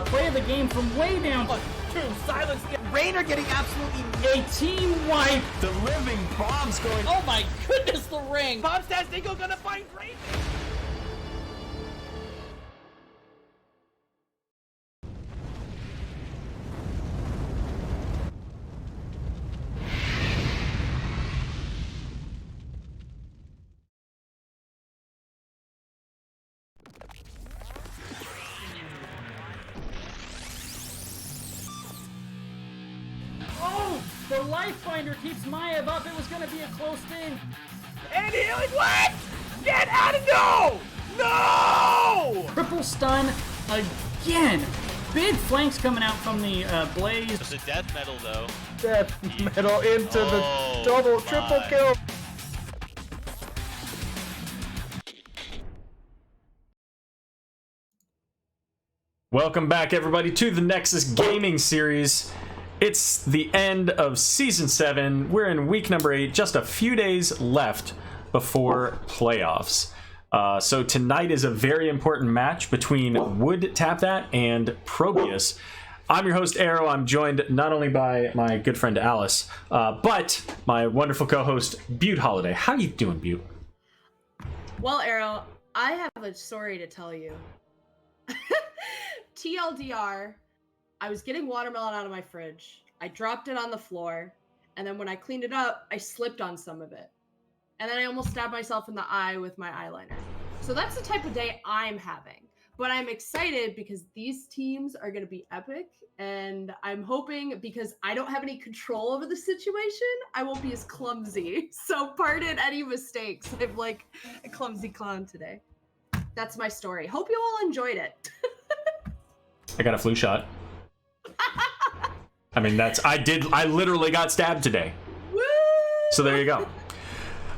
play of the game from way down. 1, 2, silence. Rainer getting absolutely A team wipe. The living bombs going. Oh my goodness, the ring. Bombstastico gonna find Rainer. Oh, the life finder keeps Maev up. It was going to be a close thing. And healing, what? Get out of no! No! Triple stun again. Big flanks coming out from the Blaze. It's a death metal though. Death metal into the double, triple kill. Welcome back, everybody, to the Nexus Gaming Series. It's the end of Season 7. We're in week number 8, just a few days left before playoffs. So tonight is a very important match between Would Tap That and ProBUs. I'm your host, Aero. I'm joined not only by my good friend Alice, but my wonderful co-host, BeautHoliday. How you doing, Beaut? Well, Aero, I have a story to tell you. TLDR, I was getting watermelon out of my fridge. I dropped it on the floor, and then when I cleaned it up, I slipped on some of it. And then I almost stabbed myself in the eye with my eyeliner. So that's the type of day I'm having. But I'm excited because these teams are going to be epic, and I'm hoping, because I don't have any control over the situation, I won't be as clumsy. So pardon any mistakes. I'm like a clumsy clown today. That's my story. Hope you all enjoyed it. I got a flu shot. I mean, I literally got stabbed today. Woo! So there you go.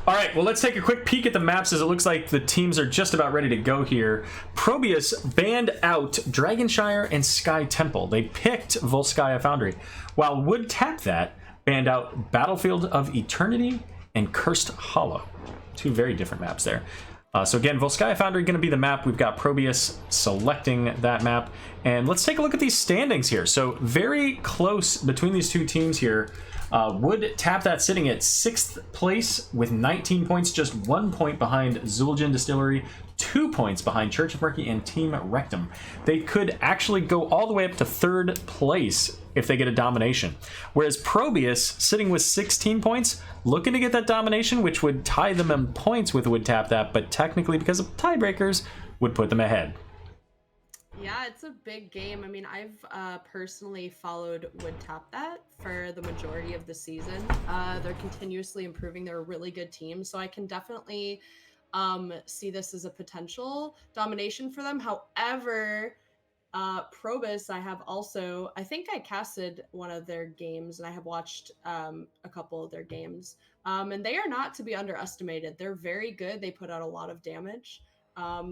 All right, well, let's take a quick peek at the maps, as it looks like the teams are just about ready to go here. ProBUs banned out Dragonshire and Sky Temple. They picked Volskaya Foundry, while Would Tap That banned out Battlefield of Eternity and Cursed Hollow. Two very different maps there. So again, Volskaya Foundry going to be the map. We've got ProBUs selecting that map. And let's take a look at these standings here. So very close between these two teams here. Would Tap That sitting at 6th place with 19 points, just 1 point behind Zul'jin Distillery, 2 points behind Church of Murky and Team Rectum. They could actually go all the way up to 3rd place if they get a domination. Whereas ProBUs, sitting with 16 points, looking to get that domination, which would tie them in points with Would Tap That, but technically, because of tiebreakers, would put them ahead. Yeah, it's a big game. I mean, I've personally followed Would Tap That for the majority of the season. They're continuously improving. They're a really good team, so I can definitely see this as a potential domination for them. However, ProBUs, I think I casted one of their games, and I have watched a couple of their games, and they are not to be underestimated. They're very good. They put out a lot of damage.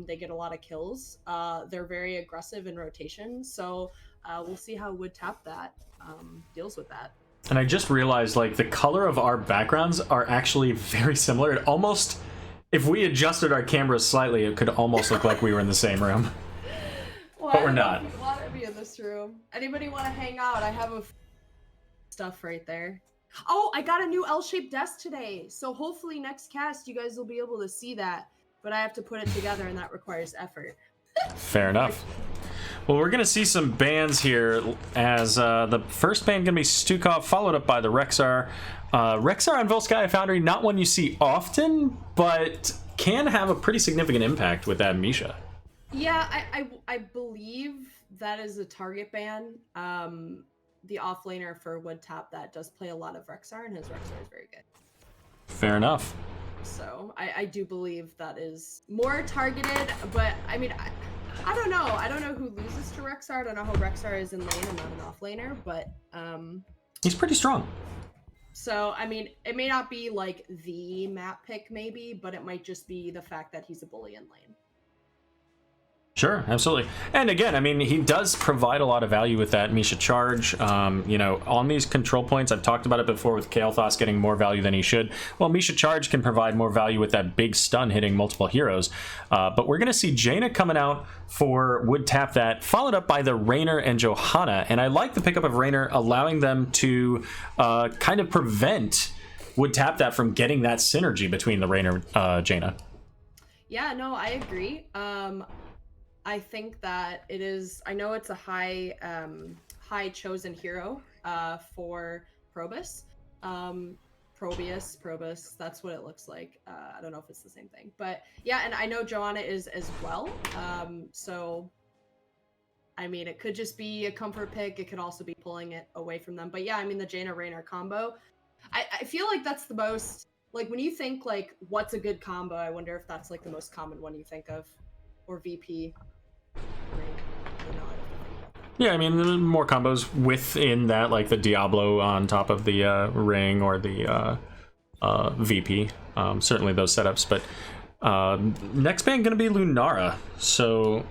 They get a lot of kills. They're very aggressive in rotation, so we'll see how Would Tap That deals with that. And I just realized, like, the color of our backgrounds are actually very similar. It almost, if we adjusted our cameras slightly, it could almost look like we were in the same room. Well, but we're not. A lot of me in this room. Anybody want to hang out? I have stuff right there. Oh, I got a new L-shaped desk today, so hopefully next cast you guys will be able to see that. But I have to put it together, and that requires effort. Fair enough. Well, we're going to see some bans here, as the first ban going to be Stukov, followed up by the Rexar. Rexar on Volskaya Foundry, not one you see often, but can have a pretty significant impact with that Misha. Yeah, I believe that is a target ban. The offlaner for Would Tap That does play a lot of Rexar, and his Rexar is very good. Fair enough. So I do believe that is more targeted, but I mean, I don't know. I don't know who loses to Rexar. I don't know how Rexar is in lane. I'm not an offlaner, but he's pretty strong. So I mean, it may not be like the map pick maybe, but it might just be the fact that he's a bully in lane. Sure, absolutely. And again, I mean, he does provide a lot of value with that Misha charge. You know, on these control points, I've talked about it before with Kael'thas getting more value than he should. Well, Misha charge can provide more value with that big stun hitting multiple heroes. But we're going to see Jaina coming out for Would Tap That, followed up by the Raynor and Johanna. And I like the pickup of Raynor, allowing them to kind of prevent Would Tap That from getting that synergy between the Raynor Jaina. Yeah, no, I agree. I think that it is. I know it's a high chosen hero for ProBUs. ProBUs. That's what it looks like. I don't know if it's the same thing, but yeah. And I know Joanna is as well. So, I mean, it could just be a comfort pick. It could also be pulling it away from them. But yeah, I mean, the Jaina Raynor combo. I feel like that's the most, like, when you think like what's a good combo. I wonder if that's like the most common one you think of, or VP. Yeah, I mean, more combos within that, like the Diablo on top of the ring or the VP. Certainly those setups. But next ban going to be Lunara. So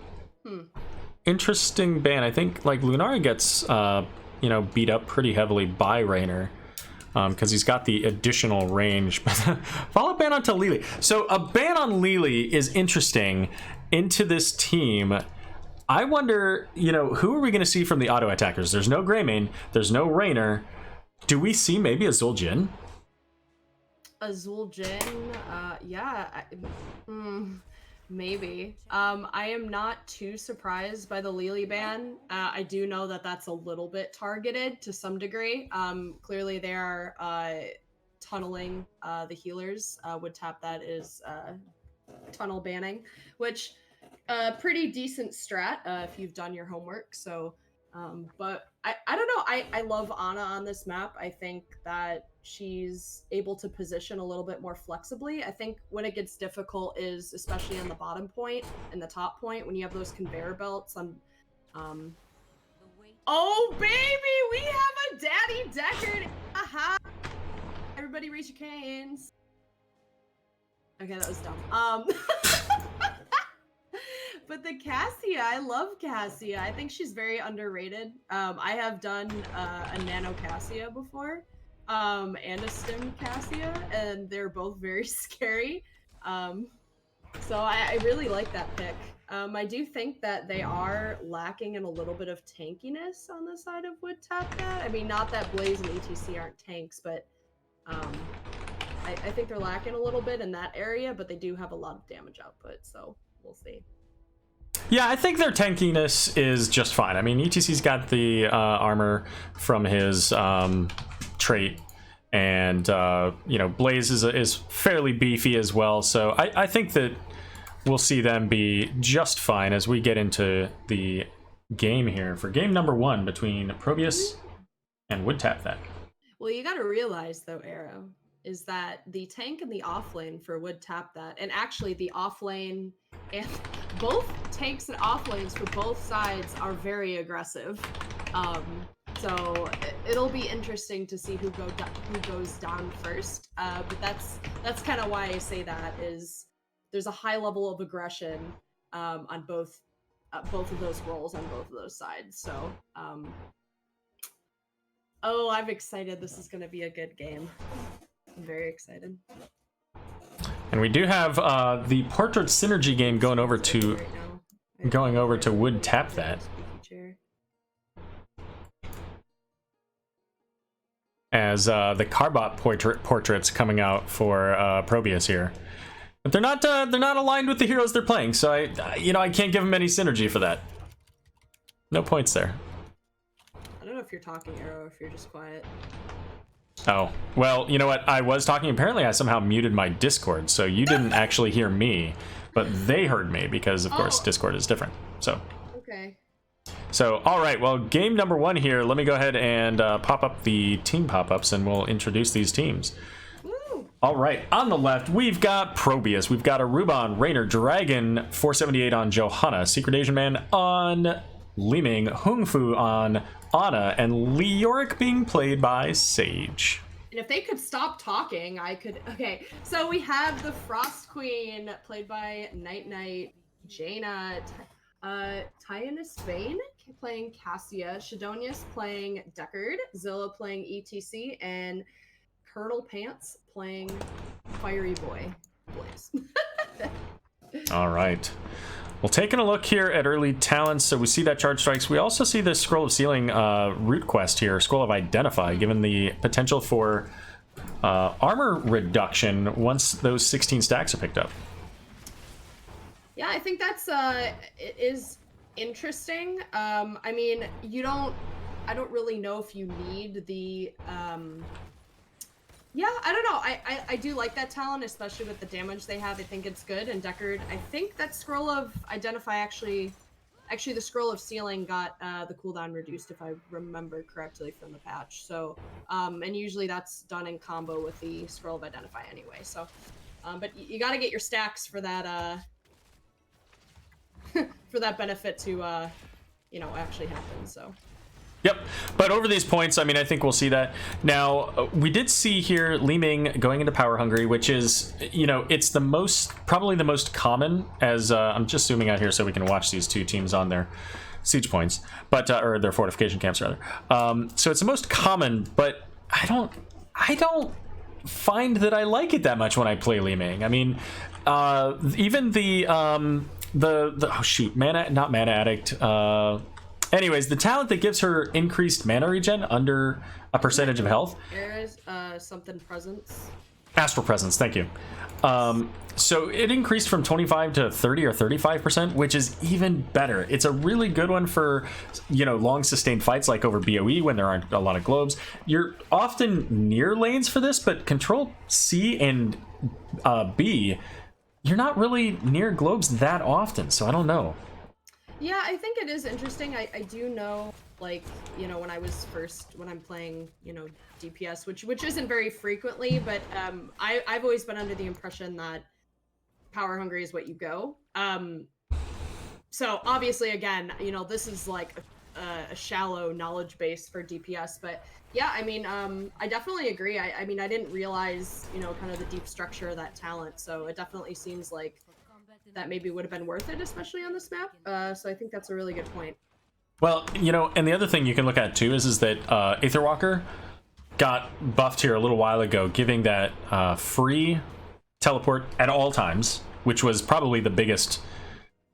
interesting ban. I think like Lunara gets beat up pretty heavily by Raynor. Because he's got the additional range. Follow ban onto Lili. So a ban on Lili is interesting into this team. I wonder, who are we going to see from the auto attackers? There's no Greymane. There's no Raynor. Do we see maybe a Zul'jin? A Zul'jin? Yeah. Maybe. I am not too surprised by the Lili ban. I do know that that's a little bit targeted to some degree. Clearly they are tunneling the healers. Would Tap That is tunnel banning, which pretty decent strat if you've done your homework. So, but I don't know. I love Ana on this map. I think that she's able to position a little bit more flexibly. I think when it gets difficult is especially on the bottom point and the top point when you have those conveyor belts on. Oh baby, we have a Daddy Deckard. Aha! Everybody raise your canes. Okay, that was dumb. But the Cassia, I love Cassia. I think she's very underrated. I have done a Nano Cassia before, and a Stim Cassia, and they're both very scary. So I really like that pick. I do think that they are lacking in a little bit of tankiness on the side of Would Tap That. I mean, not that Blaze and ETC aren't tanks, but I think they're lacking a little bit in that area, but they do have a lot of damage output, so we'll see. Yeah, I think their tankiness is just fine. I mean, ETC's got the armor from his trait, and Blaze is fairly beefy as well. So I think that we'll see them be just fine as we get into the game here for game number 1 between ProBUs and Would Tap That. Well, you got to realize though, Aero, is that the tank and the off lane for Would Tap That, and actually the off lane and both tanks and off lanes for both sides are very aggressive. So it'll be interesting to see who goes down first. But that's kind of why I say that is there's a high level of aggression on both of those roles on both of those sides. So oh, I'm excited. This is going to be a good game. I'm very excited. And we do have the Portrait Synergy game going over to Would Tap That. As the Carbot portraits coming out for ProBUs here, but they're not aligned with the heroes they're playing, so I can't give them any synergy for that. No points there. I don't know if you're talking, Aero, or if you're just quiet. Oh, well, you know what? I was talking. Apparently, I somehow muted my Discord, so you didn't actually hear me, but they heard me because, of course, Discord is different. So. Okay. So, all right. Well, game number 1 here. Let me go ahead and pop up the team pop-ups, and we'll introduce these teams. Woo! All right. On the left, we've got ProBUs. We've got a Ruban, Raynor, Dragon, 478 on Johanna, Secret Asian Man on Liming, Hung Fu on Ana, and Leoric being played by Sage. And if they could stop talking, I could. Okay, so we have the Frost Queen played by Night Jaina. Tyanus Bane playing Cassia, Shadonius playing Deckard, Zilla playing ETC, and Colonel Pants playing Fiery Boy Blaze. All right. Well, taking a look here at early talents, so we see that charge strikes. We also see the Scroll of Sealing root quest here, Scroll of Identify, given the potential for armor reduction once those 16 stacks are picked up. Yeah, I think that's it is interesting. I mean, I don't really know if you need the yeah, I don't know. I do like that talent, especially with the damage they have. I think it's good. And Deckard, I think that Scroll of Identify actually the Scroll of Sealing got the cooldown reduced, if I remember correctly from the patch. So, and usually that's done in combo with the Scroll of Identify anyway. So, but you got to get your stacks for that for that benefit to you know, actually happen. So. Yep, but over these points, I mean, I think we'll see that. Now, we did see here Li Ming going into Power Hungry, which is, you know, it's probably the most common, as I'm just zooming out here so we can watch these two teams on their siege points, but or their fortification camps rather. So it's the most common, but I don't find that I like it that much when I play Li Ming. I mean, even the oh shoot, not mana addict. Anyways, the talent that gives her increased mana regen under a percentage of health. There's something presence. Astral Presence, thank you. So it increased from 25 to 30 or 35%, which is even better. It's a really good one for, you know, long sustained fights like over BOE when there aren't a lot of globes. You're often near lanes for this, but Control C and B, you're not really near globes that often, so I don't know. Yeah, I think it is interesting. I do know, like, you know, when I'm playing, you know, DPS, which isn't very frequently, but I've always been under the impression that Power Hungry is what you go. So obviously, again, you know, this is like a shallow knowledge base for DPS, but yeah, I mean, I definitely agree. I mean, I didn't realize, you know, kind of the deep structure of that talent, so it definitely seems like that maybe would have been worth it, especially on this map. So I think that's a really good point. Well, you know, and the other thing you can look at too is that Aetherwalker got buffed here a little while ago, giving that free teleport at all times, which was probably the biggest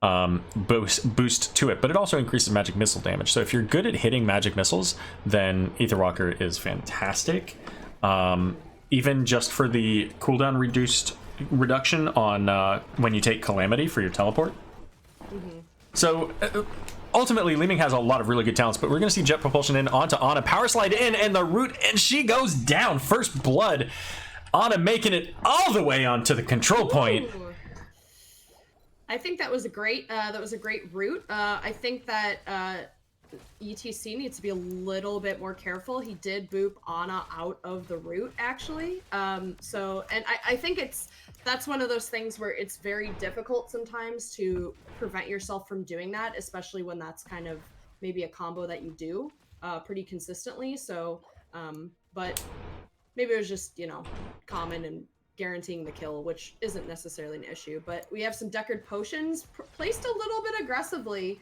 boost to it. But it also increases magic missile damage. So if you're good at hitting magic missiles, then Aetherwalker is fantastic. Even just for the cooldown reduction on when you take Calamity for your teleport. Mm-hmm. So ultimately, Li Ming has a lot of really good talents, but we're going to see Jet Propulsion in onto Ana, Power Slide in, and the root, and she goes down. First blood. Ana making it all the way onto the control point. Ooh. I think that was a great route. I think that ETC needs to be a little bit more careful. He did boop Ana out of the route, actually. So, and I think that's one of those things where it's very difficult sometimes to prevent yourself from doing that, especially when that's kind of maybe a combo that you do pretty consistently. So, but maybe it was just, you know, common and guaranteeing the kill, which isn't necessarily an issue. But we have some Deckard potions placed a little bit aggressively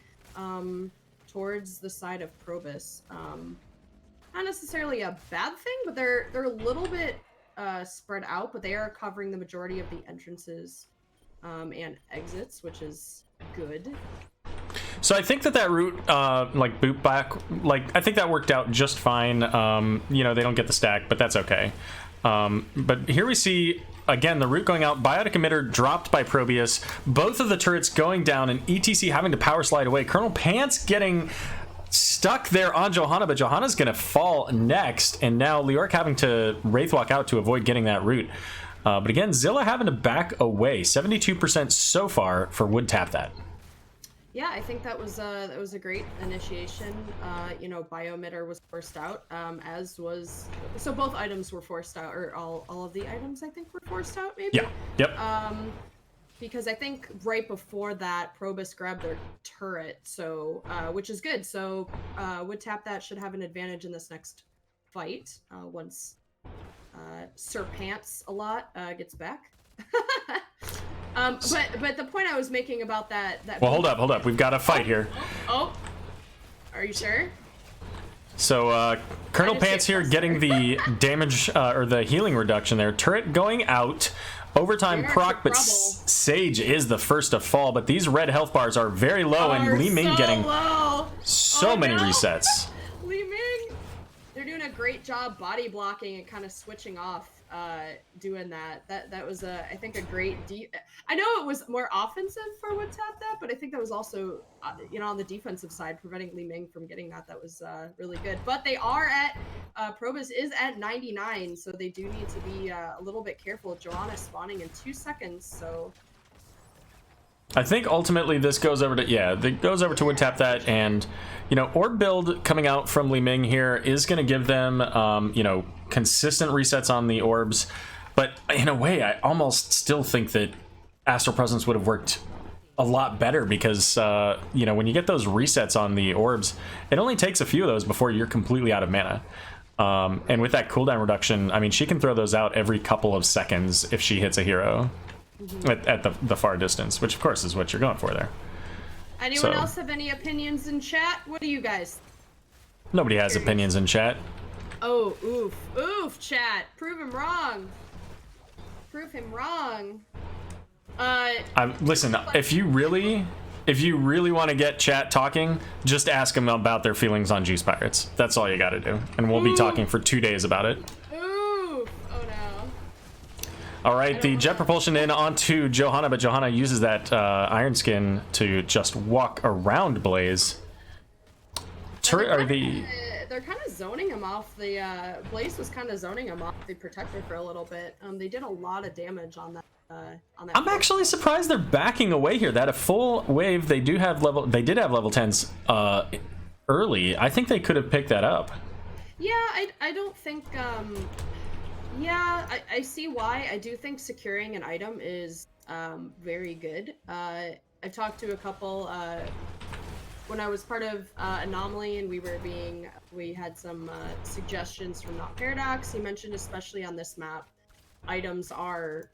towards the side of ProBUs. Not necessarily a bad thing, but they're a little bit spread out, but they are covering the majority of the entrances and exits, which is good. So I think that route, like boot back, like I think that worked out just fine. You know, they don't get the stack, but that's okay. But here we see again the route going out. Biotic emitter dropped by ProBUs. Both of the turrets going down, and ETC having to power slide away. Colonel Pants getting stuck there on Johanna, but Johanna's gonna fall next, and now Leoric having to wraithwalk out to avoid getting that route. But again, Zilla having to back away. 72% so far for Would Tap That. Yeah, I think that was a great initiation. You know, Bioemitter was forced out, as was, so both items were forced out, or all of the items I think were forced out, maybe. Yeah. Yep. Because I think right before that, ProBUs grabbed their turret, so which is good. So Would Tap That should have an advantage in this next fight once Sir Pants a lot gets back. But the point I was making about that Well, hold up. We've got a fight here. Oh, are you sure? So, Colonel I just Pants get here getting the damage, or the healing reduction there. Turret going out. Overtime You're in proc, but trouble. Sage is the first to fall. But these red health bars are very low, and Li Ming so getting low. so many no. resets. Li Ming, they're doing a great job body blocking and kind of switching off, doing that. That was I think a great. I know it was more offensive for WhatsApp that, but I think that was also on the defensive side, preventing Li Ming from getting that. That was really good. But they are at ProBUs is at 99, so they do need to be a little bit careful. Joanna spawning in 2 seconds, so. I think ultimately this goes over to WoodTap that, and orb build coming out from Li Ming here is going to give them consistent resets on the orbs, but in a way I almost still think that Astral Presence would have worked a lot better because when you get those resets on the orbs, it only takes a few of those before you're completely out of mana. And with that cooldown reduction, I mean, she can throw those out every couple of seconds if she hits a hero. At the far distance, which of course is what you're going for there. Anyone else have any opinions in chat? What do you guys? Nobody has opinions in chat. Oh, oof, chat. Prove him wrong. Prove him wrong. Listen, if you really want to get chat talking, just ask them about their feelings on Juice Pirates. That's all you got to do, and we'll be talking for 2 days about it. All right, the jet propulsion in onto Johanna, but Johanna uses that Iron Skin to just walk around Blaze. They're kind of zoning him off. The Blaze was kind of zoning him off the Protector for a little bit. They did a lot of damage on that. I'm actually surprised they're backing away here. They had a full wave. They did have level 10s early. I think they could have picked that up. Yeah, I don't think. Yeah, I see why. I do think securing an item is very good. I talked to a couple when I was part of Anomaly, and we had some suggestions from Not Paradox. He mentioned, especially on this map, items are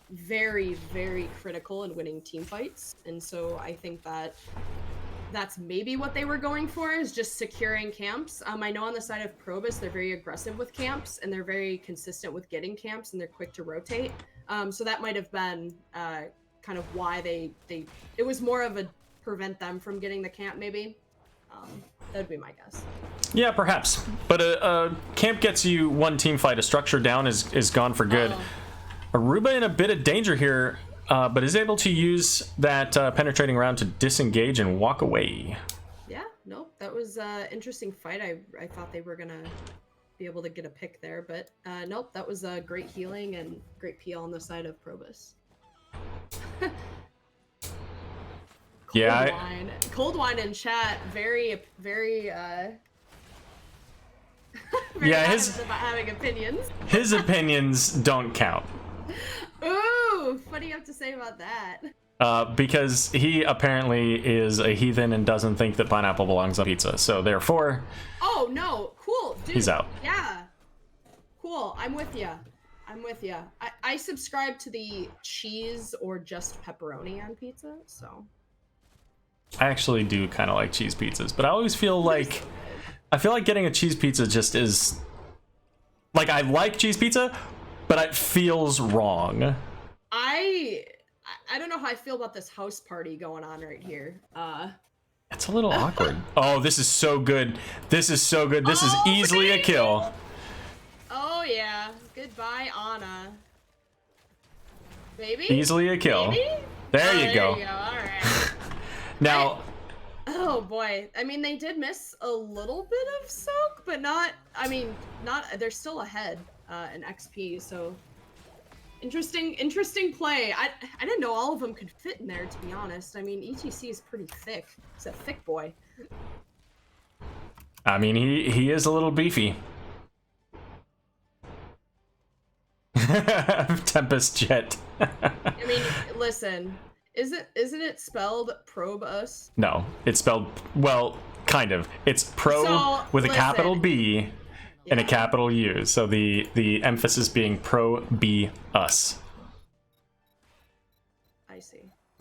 very, very critical in winning team fights, and so I think that's maybe what they were going for, is just securing camps. I know on the side of ProBUs, they're very aggressive with camps, and they're very consistent with getting camps, and they're quick to rotate. So that might have been kind of why it was more of a prevent them from getting the camp, maybe. That'd be my guess. Yeah, perhaps. But a camp gets you one team fight. A structure down is gone for good. Aruba in a bit of danger here, but is able to use that penetrating round to disengage and walk away. Yeah, nope, that was an interesting fight. I thought they were gonna be able to get a pick there, but nope, that was a great healing and great PL on the side of ProBUs. Cold wine in chat, very very yeah, about having opinions. His opinions don't count. Ooh, what do you have to say about that? Because he apparently is a heathen and doesn't think that pineapple belongs on pizza. So therefore... Oh, no. Cool. Dude, he's out. Yeah. Cool. I'm with you. I subscribe to the cheese or just pepperoni on pizza, so... I actually do kind of like cheese pizzas, but I always feel like... I feel like getting a cheese pizza just is... Like, I like cheese pizza, but it feels wrong. I don't know how I feel about this house party going on right here. It's a little awkward. Oh, this is so good. This is so good. This is easily a kill. Oh yeah. Goodbye, Anna. Baby? Easily a kill. Baby? There you go. There you go. All right. Now... Oh boy. I mean, they did miss a little bit of soak, but not, they're still ahead in XP, so interesting play. I didn't know all of them could fit in there, to be honest. I mean, ETC is pretty thick. He's a thick boy. I mean, he is a little beefy. Tempest Jet. I mean, listen. Isn't it spelled ProBUs? No, it's spelled, well, kind of. It's with a capital B and a capital U. So the emphasis being ProBUs. I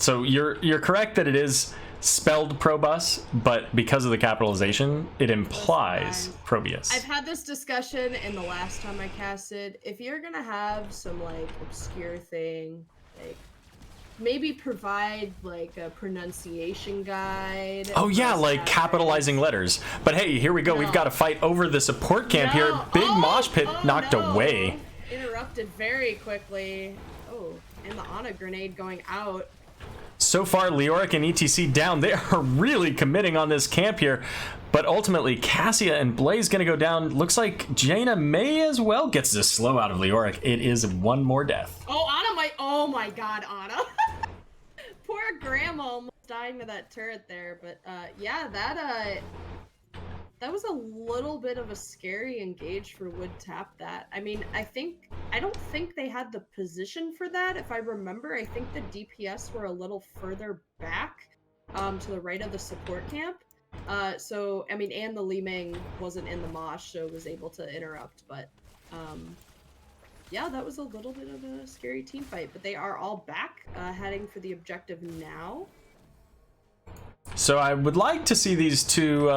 So you're correct that it is spelled ProBUs, but because of the capitalization, it implies ProBUs. I've had this discussion in the last time I casted. If you're gonna have some like obscure thing, like maybe provide like a pronunciation guide. Oh yeah, like capitalizing letters. But hey, here we go. We've got to fight over the support camp here. Big mosh pit knocked away. Interrupted very quickly. Oh, and the Ana grenade going out. So far, Leoric and ETC down. They are really committing on this camp here. But ultimately, Cassia and Blaze going to go down. Looks like Jaina may as well gets this slow out of Leoric. It is one more death. Oh, Ana might. Oh my God, Ana. Poor Grandma almost dying to that turret there. But yeah, that was a little bit of a scary engage for Wood Tap that. I mean, I don't think they had the position for that. If I remember, I think the DPS were a little further back to the right of the support camp. So, I mean, and the Li Ming wasn't in the mosh, so was able to interrupt. But yeah, that was a little bit of a scary team fight. But they are all back, heading for the objective now. So I would like to see these two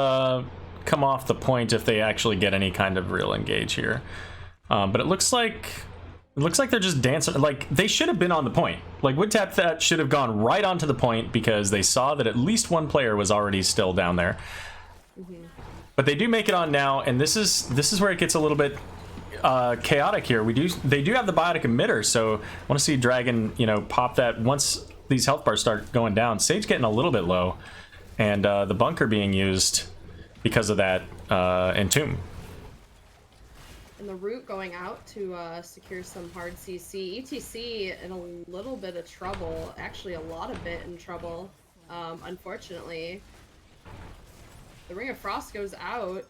come off the point if they actually get any kind of real engage here. But it looks like they're just dancing. Like, they should have been on the point. Like, Wood Tap that should have gone right onto the point because they saw that at least one player was already still down there. But they do make it on now, and this is where it gets a little bit chaotic here. They do have the biotic emitter, so I want to see Dragon, you know, pop that once these health bars start going down. Sage getting a little bit low, and the bunker being used because of that entomb. And the root going out to secure some hard CC. ETC in a little bit of trouble, actually a lot of bit in trouble, unfortunately. The Ring of Frost goes out,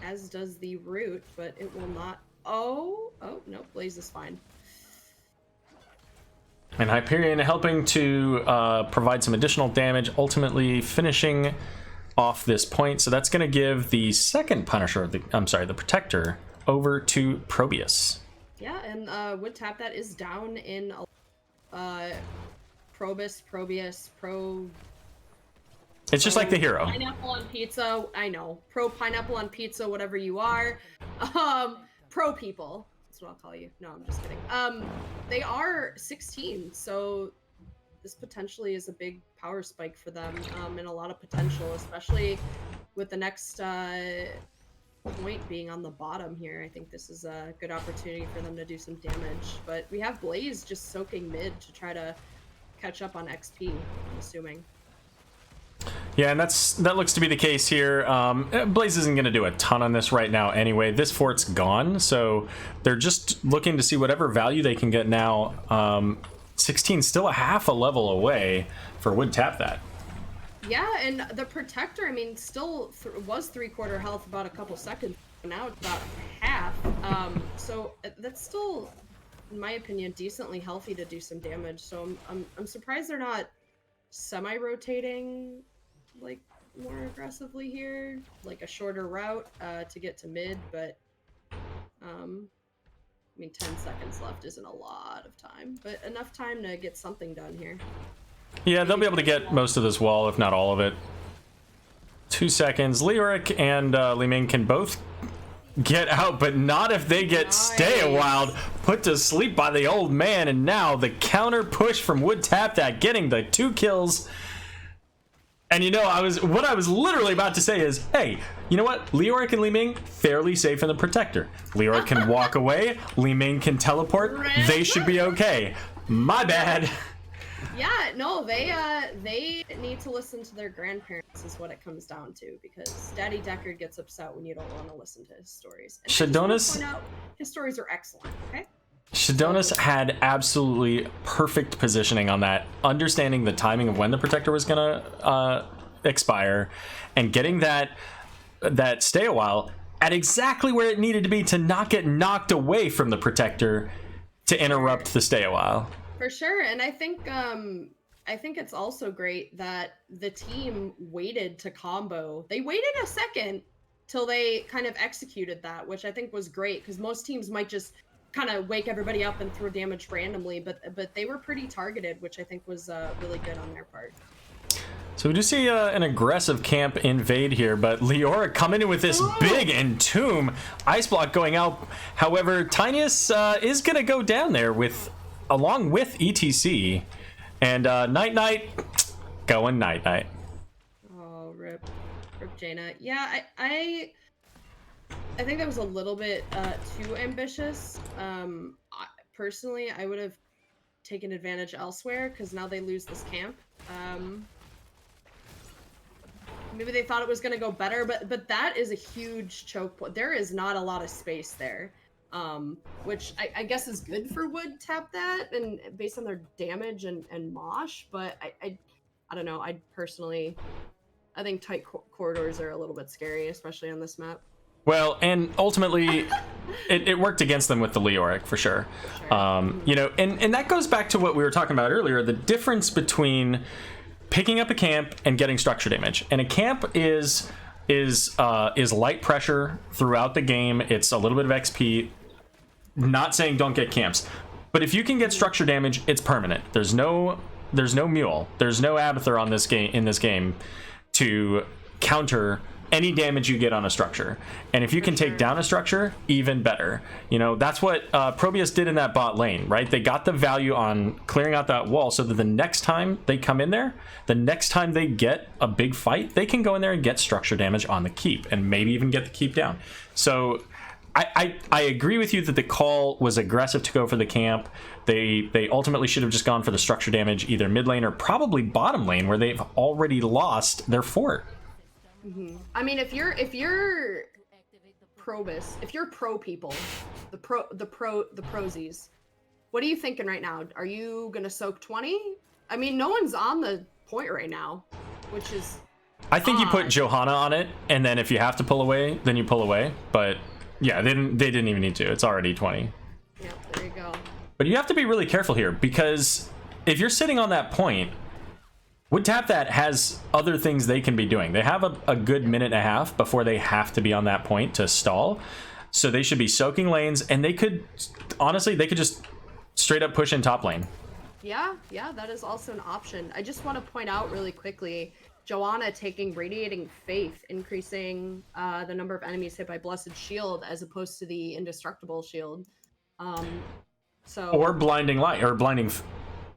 as does the root, but it will not. Oh, no, Blaze is fine. And Hyperion helping to provide some additional damage, ultimately finishing off this point. So that's going to give the second Punisher, the Protector, over to ProBUs. Yeah, and Wood Tap that is down in ProBUs, It's just like the hero. Pineapple on pizza, I know. Pro pineapple on pizza, whatever you are. Pro people. That's what I'll call you. No, I'm just kidding. They are 16, so this potentially is a big power spike for them, and a lot of potential, especially with the next point being on the bottom here. I think this is a good opportunity for them to do some damage. But we have Blaze just soaking mid to try to catch up on XP, I'm assuming. Yeah, and that looks to be the case here. Blaze isn't going to do a ton on this right now anyway. This fort's gone, so they're just looking to see whatever value they can get now. 16 still a half a level away for Wood Tap that. Yeah, and the Protector, I mean, still was 3/4 health about a couple seconds. Now it's about half. So that's still, in my opinion, decently healthy to do some damage. So I'm surprised they're not semi-rotating like more aggressively here, like a shorter route to get to mid. But I mean, 10 seconds left isn't a lot of time, but enough time to get something done here. Yeah, they'll be able to get most of this wall, if not all of it. 2 seconds. Leoric and Li Ming can both get out, but not if they get Stay a While put to sleep by the old man. And now the counter push from Wood Tap that getting the 2 kills. And you know, what I was literally about to say is, hey, you know what? Leoric and Li Ming fairly safe in the Protector. Leoric can walk away. Li Ming can teleport. They should be okay. My bad. Yeah, no, they need to listen to their grandparents is what it comes down to, because Daddy Deckard gets upset when you don't want to listen to his stories. And Shadonis, his stories are excellent, okay? Shadonis had absolutely perfect positioning on that, understanding the timing of when the Protector was gonna expire, and getting that Stay a While at exactly where it needed to be to not get knocked away from the Protector to interrupt the Stay a While. For sure, and I think it's also great that the team waited to combo. They waited a second till they kind of executed that, which I think was great, because most teams might just kind of wake everybody up and throw damage randomly, but they were pretty targeted, which I think was really good on their part. So we do see an aggressive camp invade here, but Leora coming in with this big Entomb. Ice Block going out. However, Tinius is going to go down there along with ETC. And Night Night going Night Night. Oh, rip Jaina. Yeah, I think that was a little bit too ambitious. Personally, I would have taken advantage elsewhere because now they lose this camp. Maybe they thought it was going to go better, but that is a huge choke point. There is not a lot of space there, which I guess is good for Wood tap that and based on their damage and mosh. But I don't know. I think tight corridors are a little bit scary, especially on this map. Well, and ultimately, it worked against them with the Leoric for sure. You know, and that goes back to what we were talking about earlier. The difference between picking up a camp and getting structure damage. And a camp is light pressure throughout the game. It's a little bit of XP. Not saying don't get camps, but if you can get structure damage, it's permanent. There's no mule. There's no Abathur on this game to counter any damage you get on a structure. And if you can take down a structure, even better. You know, that's what ProBUs did in that bot lane, right? They got the value on clearing out that wall so that the next time they come in there, the next time they get a big fight, they can go in there and get structure damage on the keep and maybe even get the keep down. So I agree with you that the call was aggressive to go for the camp. They ultimately should have just gone for the structure damage, either mid lane or probably bottom lane, where they've already lost their fort. I mean, if you're ProBUs, if you're pro people, the prosies, what are you thinking right now? Are you gonna soak 20? I mean, no one's on the point right now, which is I think you put Johanna on it, and then if you have to pull away, then you pull away. But yeah, they didn't even need to. It's already 20. Yeah, there you go. But you have to be really careful here, because if you're sitting on that point, Would Tap That has other things they can be doing. They have a good minute and a half before they have to be on that point to stall. So they should be soaking lanes, and they could, honestly, they could just straight up push in top lane. Yeah, that is also an option. I just want to point out really quickly, Joanna taking Radiating Faith, increasing the number of enemies hit by Blessed Shield as opposed to the Indestructible Shield. Or Blinding Light, or Blinding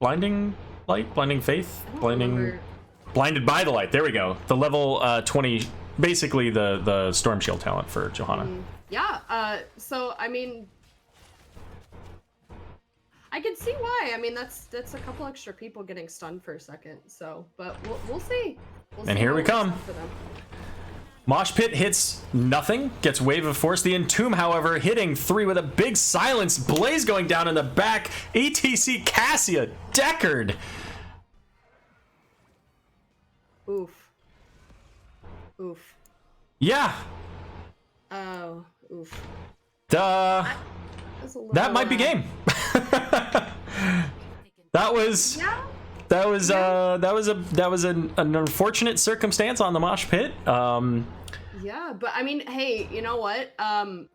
Light, Blinding Faith, Blinded by the Light. There we go. The level 20, basically the Storm Shield talent for Johanna. So I mean, I can see why. I mean, that's a couple extra people getting stunned for a second. So, but we'll see. And here we come. Mosh Pit hits nothing, gets Wave of Force. The Entomb, however, hitting 3 with a big silence. Blaze going down in the back. ETC Cassia Deckard. Oof. Yeah. Oh, oof. That might be game. That was an unfortunate circumstance on the Mosh Pit. Yeah, but I mean, hey, you know what?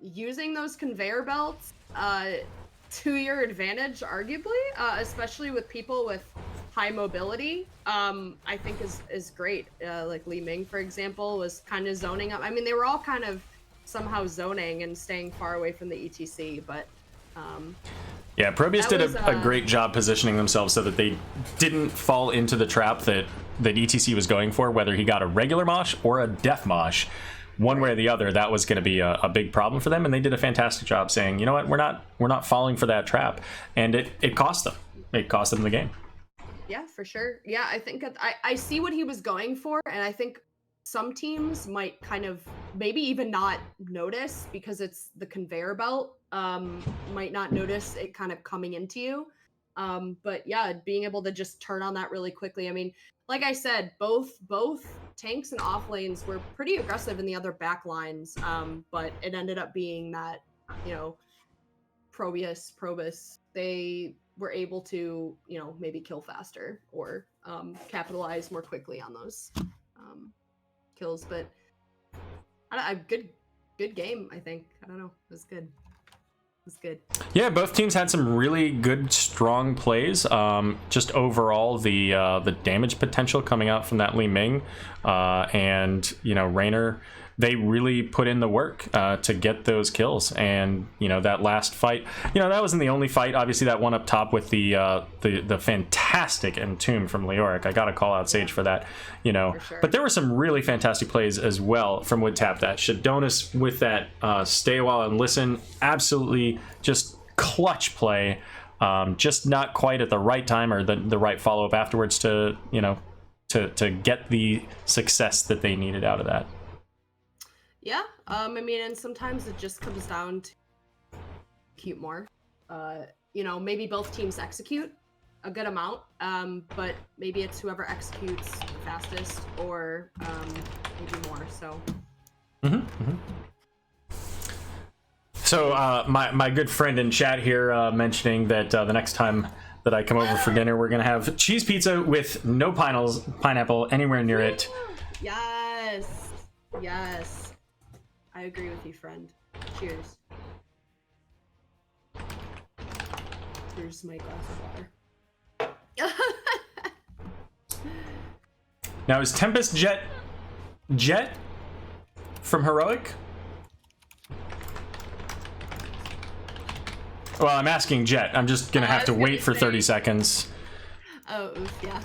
Using those conveyor belts to your advantage, arguably, especially with people with high mobility, I think is great. Like Li Ming, for example, was kind of zoning up. I mean, they were all kind of somehow zoning and staying far away from the ETC, but yeah, ProBUs did a great job positioning themselves so that they didn't fall into the trap that ETC was going for, whether he got a regular mosh or a death mosh. One way or the other, that was going to be a big problem for them, and they did a fantastic job saying, you know what, we're not falling for that trap, and it cost them. It cost them the game. Yeah, for sure. Yeah, I think I see what he was going for, and I think some teams might kind of maybe even not notice because it's the conveyor belt. Might not notice it kind of coming into you. But yeah, being able to just turn on that really quickly. I mean, like I said, both tanks and off lanes were pretty aggressive in the other back lines. But it ended up being that, you know, ProBUs, they were able to, you know, maybe kill faster or capitalize more quickly on those kills. But good game, I think. I don't know. It was good. was good. Yeah, both teams had some really good, strong plays. Just overall, the damage potential coming out from that Li Ming and Raynor, they really put in the work to get those kills. And that last fight, that wasn't the only fight. Obviously, that one up top with the fantastic entomb from Leoric. I got to call out Sage for that. For sure. But there were some really fantastic plays as well from WoodTap. That Shadonis with that stay a while and listen, absolutely just clutch play. Just not quite at the right time or the right follow up afterwards to get the success that they needed out of that. Yeah, and sometimes it just comes down to execute more. Maybe both teams execute a good amount, but maybe it's whoever executes the fastest or maybe more. So. So my good friend in chat here mentioning that the next time that I come over for dinner, we're gonna have cheese pizza with no pineapple anywhere near it. Yes. I agree with you, friend. Cheers. Here's my glass of water. Now is Tempest Jet from Heroic? Well, I'm asking Jet. I'm just gonna have to wait for 30 seconds. Oh, oof, yeah.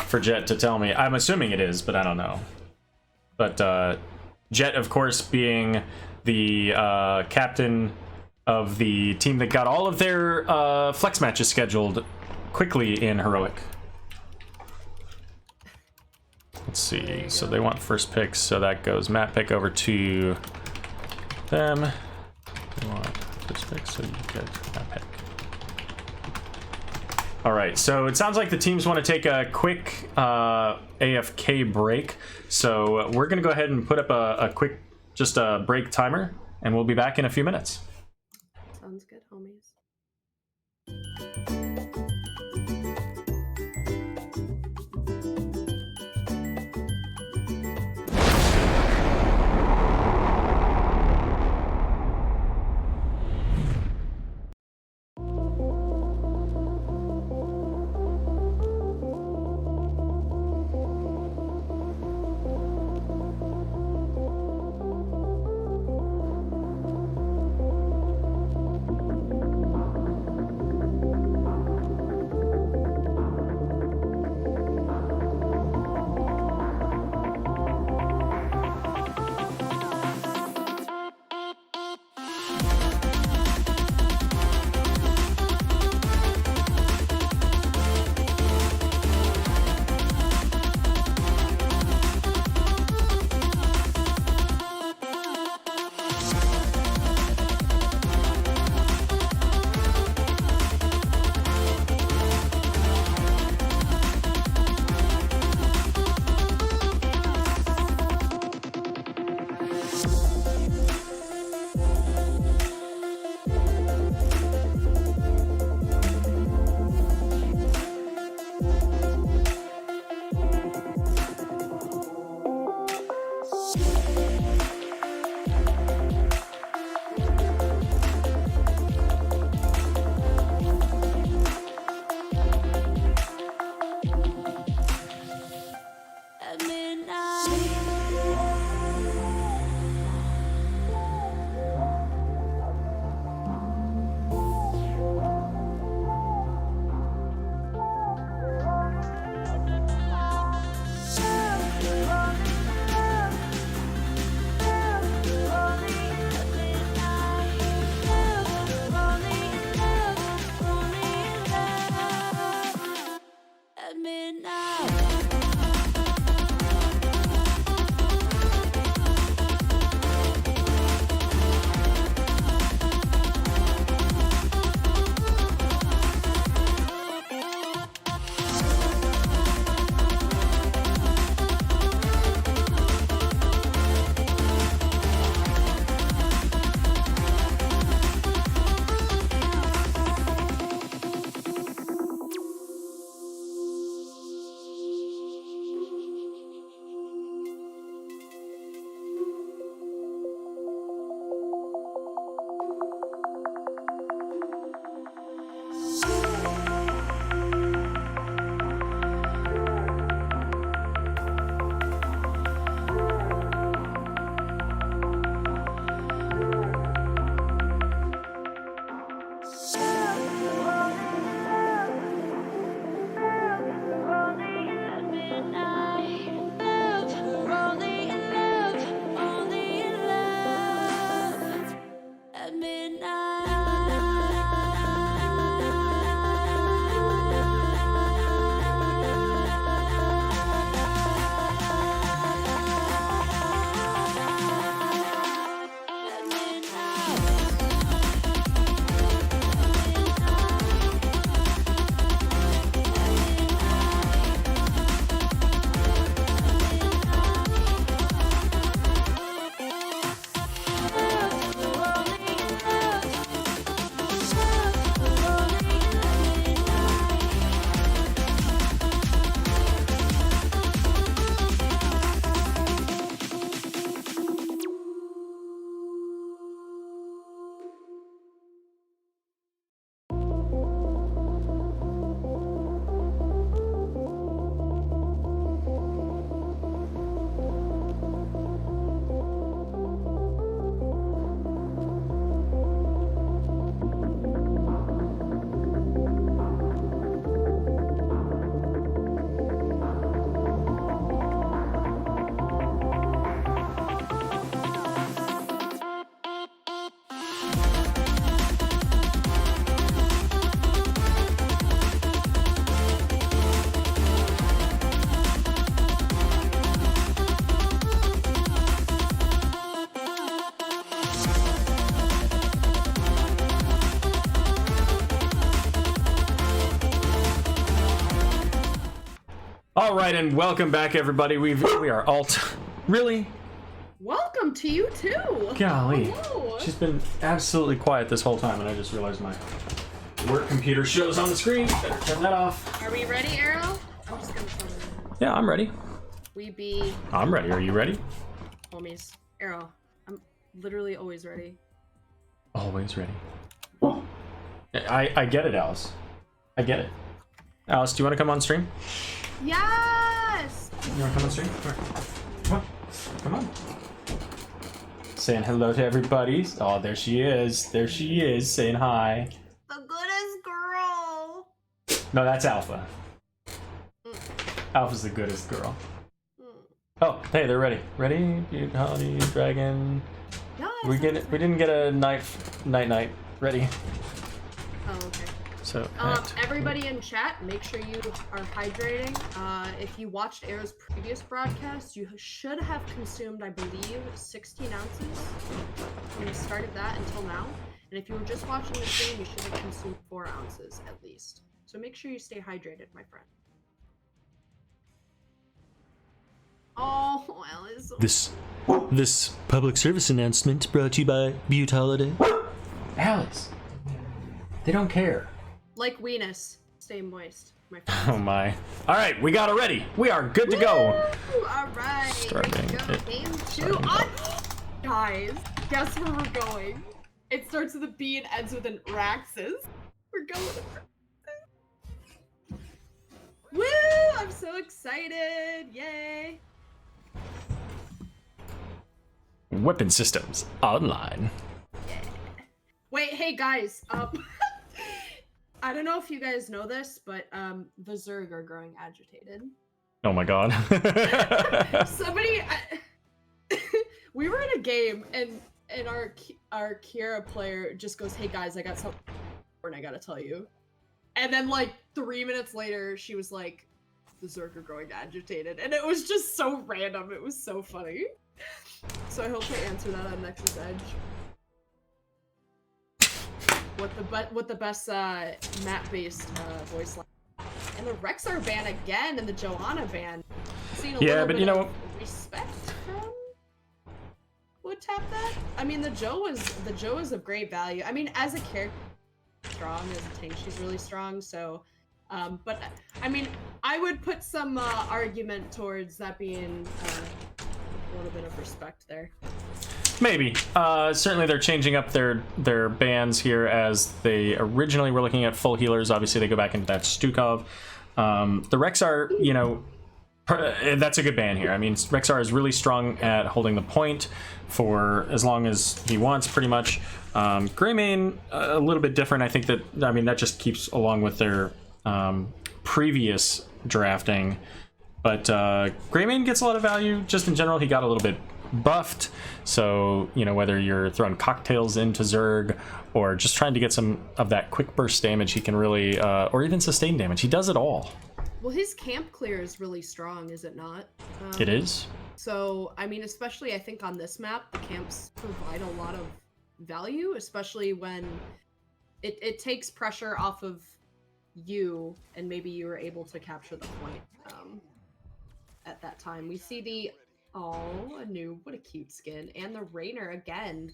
For Jet to tell me. I'm assuming it is, but I don't know. But Jet, of course, being the captain of the team that got all of their flex matches scheduled quickly in Heroic. Let's see. So they want first picks, so that goes map pick over to them. They want first pick, so you get map pick. All right, so it sounds like the teams want to take a quick AFK break. So we're going to go ahead and put up a quick, just a break timer, and we'll be back in a few minutes. Sounds good, homies. All right, and welcome back, everybody. We are alt. Really? Welcome to you too. Golly. Hello. She's been absolutely quiet this whole time, and I just realized my work computer shows on the screen. Better turn that off. Are we ready, Aero? I'm just gonna tell you. Yeah, I'm ready. We be I'm ready. Are you ready? homies. Aero, I'm literally always ready. Always ready. I get it, Alice. I get it. Alice, do you want to come on stream? Yes. You want to come on stream? Come on. Come on. Saying hello to everybody. Oh, there she is. There she is, saying hi. The goodest girl. No, that's Alpha. Alpha's the goodest girl. Oh, hey, they're ready. Ready? BeautHoliday, Dragon. Yes. We didn't get a night. Ready. Oh, okay. So everybody in chat, make sure you are hydrating. If you watched Aero's previous broadcast, you should have consumed, I believe, 16 ounces when you started that until now. And if you were just watching the stream, you should have consumed 4 ounces at least. So make sure you stay hydrated, my friend. Oh, Alice. This public service announcement brought to you by BeautHoliday. Alice. They don't care. Like weenus, stay moist, my friend. Oh my. All right, we got it ready. We are good to go. All right. Starting Here we go. it. Game 2 on. Guys, guess where we're going? It starts with a B and ends with an Raxus. We're going with Raxus. Woo! I'm so excited! Yay! Weapon systems online. Wait, hey guys. I don't know if you guys know this, but the Zerg are growing agitated. Oh my god. Somebody, we were in a game and our Kira player just goes, "Hey guys, I got something and I gotta tell you." And then like 3 minutes later, she was like, "The Zerg are growing agitated," and it was just so random. It was so funny. So I hope I answer that on Nexus Edge. What the best map-based voice line. And the Rexar ban again, and the Joanna ban. Seen a Yeah, little but bit you know of respect from would tap that. I mean, the Joe is of great value. I mean, as a character, strong as a tank, she's really strong. So, but I mean, I would put some argument towards that being a little bit of respect there. Maybe. Certainly they're changing up their bans here, as they originally were looking at full healers. Obviously they go back into that Stukov. The Rexar, you know, that's a good ban here. I mean, Rexar is really strong at holding the point for as long as he wants, pretty much. Greymane, a little bit different. I think that, I mean, that just keeps along with their previous drafting. But Greymane gets a lot of value just in general. He got a little bit buffed, so you know, whether you're throwing cocktails into Zerg or just trying to get some of that quick burst damage, he can really or even sustain damage. He does it all. Well, his camp clear is really strong, is it not? It is. So I mean, especially I think on this map, the camps provide a lot of value, especially when it takes pressure off of you, and maybe you were able to capture the point at that time. We see the what a cute skin. And the Rainer again.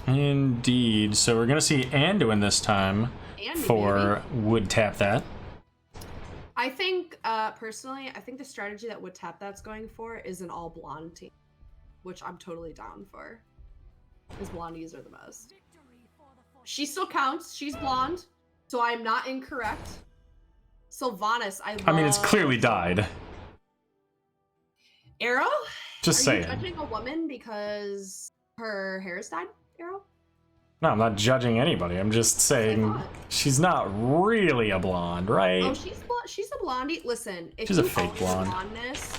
Indeed. So we're going to see Anduin this time Andy, for Would Tap That. I think, personally, I think the strategy that Would Tap That's going for is an all blonde team, which I'm totally down for. Because blondies are the best. She still counts. She's blonde. So I'm not incorrect. Sylvanas, I mean, it's clearly dyed. Aero? Just saying. Are you judging a woman because her hair is dyed, Aero? No, I'm not judging anybody. I'm just saying she's not really a blonde, right? Oh, she's a blondie. Listen, if She's you a fake own blonde. Your blondness,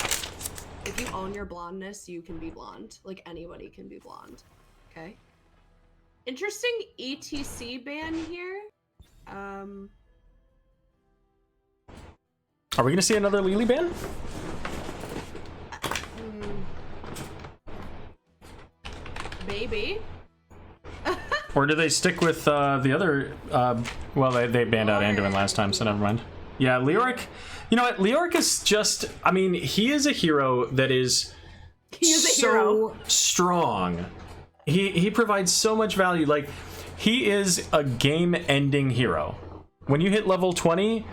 if you own your blondness, you can be blonde. Like anybody can be blonde. Okay. Interesting ETC ban here. Are we gonna see another Lily ban? Maybe. Or do they stick with the other? Well, they banned out Anduin last time, so never mind. Yeah, Leoric. You know what? Leoric is just. I mean, he is a hero that is. So strong. He provides so much value. Like, he is a game-ending hero. When you hit level 20,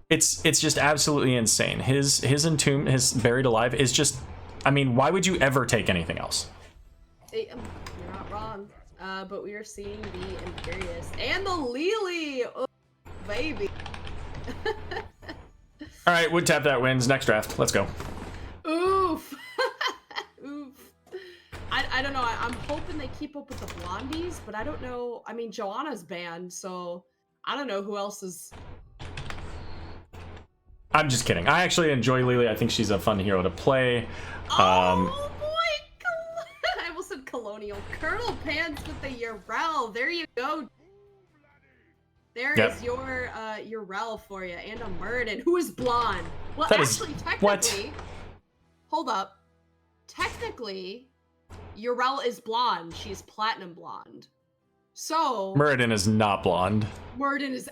it's just absolutely insane. His Entomb, his Buried Alive is just. I mean, why would you ever take anything else? You're not wrong. But we are seeing the Imperious and the Lily. Oh, baby. All right, would tap that wins. Next draft. Let's go. Oof. Oof. I don't know. I'm hoping they keep up with the blondies, but I don't know. I mean, Joanna's banned, so I don't know who else is. I'm just kidding. I actually enjoy Lily. I think she's a fun hero to play. Oh boy! I almost said Colonial. Colonel Pants with the Urel. There you go. There is your Urel for you, and a Murden, who is blonde. Well, that actually, technically, hold up. Technically, Urel is blonde. She's platinum blonde. So Murden is not blonde. Murden is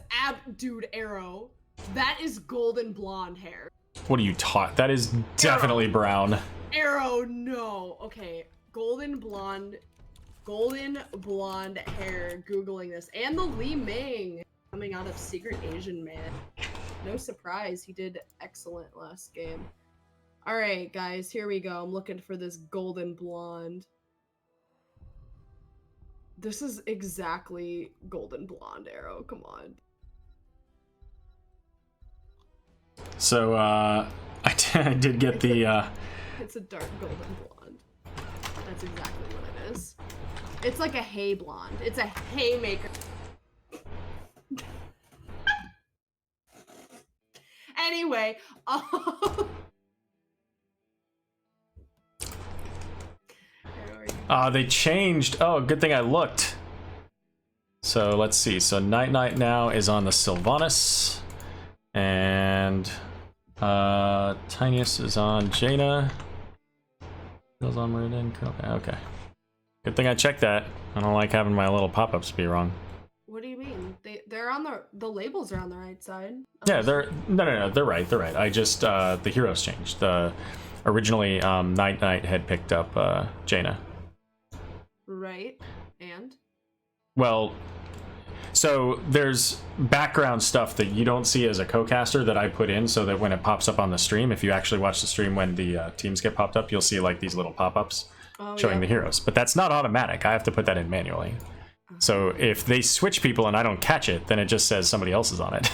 dude, Aero. That is golden blonde hair. What are you taught? That is definitely brown. Aero, no. Okay, golden blonde hair. Googling this, and the Li Ming coming out of Secret Asian Man. No surprise, he did excellent last game. All right, guys, here we go. I'm looking for this golden blonde. This is exactly golden blonde, Aero. Come on. So I did get the. It's a dark golden blonde. That's exactly what it is. It's like a hay blonde. It's a haymaker. Anyway, they changed. Oh, good thing I looked. So let's see. So Night now is on the Sylvanas, and Tinius is on Jaina. Feels on Meridian. Okay. Good thing I checked that. I don't like having my little pop-ups be wrong. what do you mean? They're on the labels are on the right side. Yeah, they're no, they're right. I just the heroes changed. Originally Night had picked up Jaina. Right. And Well, so there's background stuff that you don't see as a CoCaster that I put in so that when it pops up on the stream, if you actually watch the stream when the teams get popped up, you'll see like these little pop-ups showing the heroes. But that's not automatic. I have to put that in manually. So if they switch people and I don't catch it, then it just says somebody else is on it.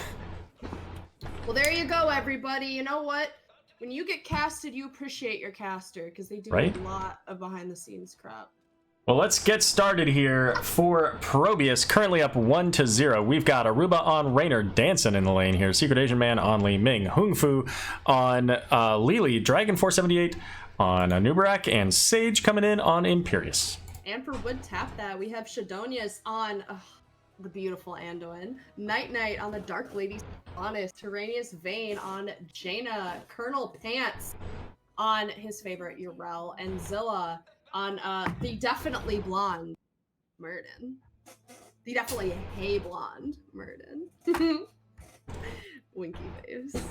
well, there you go, everybody. You know what? When you get casted, you appreciate your caster because they do a lot of behind-the-scenes crap. Well, let's get started here for ProBUs, currently up 1-0. We've got Aruba on Raynor, dancing in the lane here. Secret Asian Man on Li Ming, Hung Fu on Lily, Dragon 478 on Nubarak, and Sage coming in on Imperious. And for Would Tap That, we have Shadonius on the beautiful Anduin, Night on the Dark Lady, Honest, Tyranius Vane on Jaina, Colonel Pants on his favorite Urel, and Zilla on the definitely blonde Murden. The definitely hay blonde Murden. Winky face.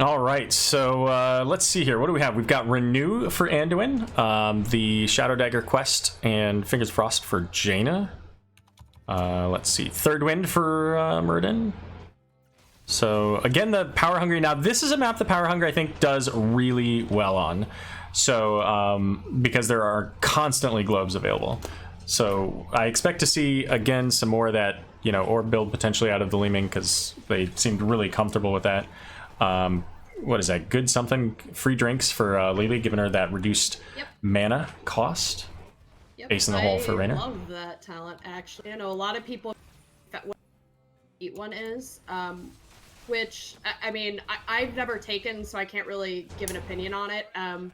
All right, so let's see here. What do we have? We've got Renew for Anduin, the Shadow Dagger quest, and Fingers Frost for Jaina. Let's see, Third Wind for Murden. So again, the Power Hungry. Now this is a map the Power Hungry I think does really well on. So because there are constantly globes available. So I expect to see again some more of that, orb build potentially out of the Li Ming because they seemed really comfortable with that. What is that? Good something free drinks for Lily, giving her that reduced mana cost. Ace in the hole for Raynor. I love that talent, actually. I know a lot of people that what eat one is, which I mean I've never taken, so I can't really give an opinion on it.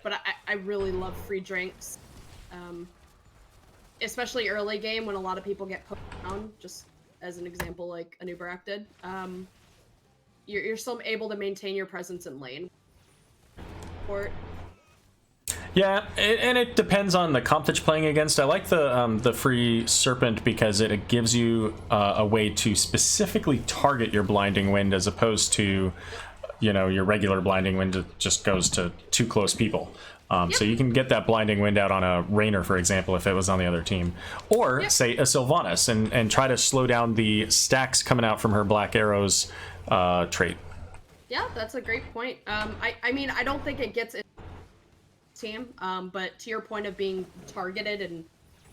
But I really love free drinks, especially early game when a lot of people get put down. Just as an example, like Anubarak did. You're still able to maintain your presence in lane. Yeah, and it depends on the comp that you're playing against. I like the free Serpent because it gives you a way to specifically target your Blinding Wind as opposed to, you know, your regular Blinding Wind that just goes to too close people. So you can get that Blinding Wind out on a Rainer, for example, if it was on the other team. Or, say, a Sylvanas and try to slow down the stacks coming out from her Black Arrows trait. Yeah, that's a great point. I mean, I don't think it gets in team, but to your point of being targeted and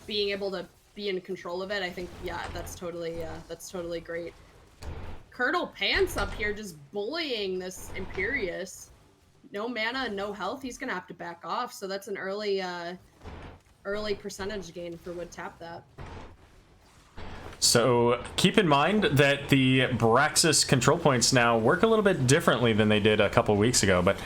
being able to be in control of it, I think, yeah, that's totally great. Colonel Pants up here just bullying this Imperious. No mana and no health. He's gonna have to back off. So that's an early percentage gain for Would Tap That. So keep in mind that the Braxis control points now work a little bit differently than they did a couple weeks ago, but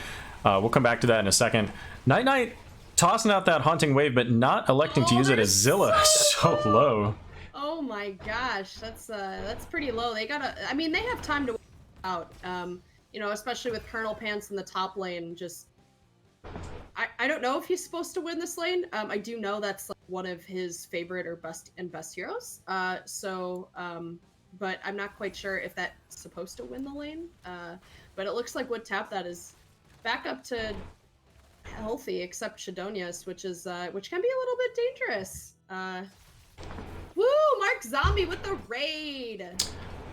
we'll come back to that in a second. Night tossing out that Haunting Wave, but not electing to use it as Zilla so low. Oh my gosh, that's pretty low. They gotta. I mean, they have time to work out. You know, especially with Colonel Pants in the top lane. Just, I don't know if he's supposed to win this lane. I do know that's like one of his favorite or best heroes. But I'm not quite sure if that's supposed to win the lane. But it looks like Would Tap That is back up to healthy, except Shadonius, which can be a little bit dangerous. Woo! Mark Zombie with the raid.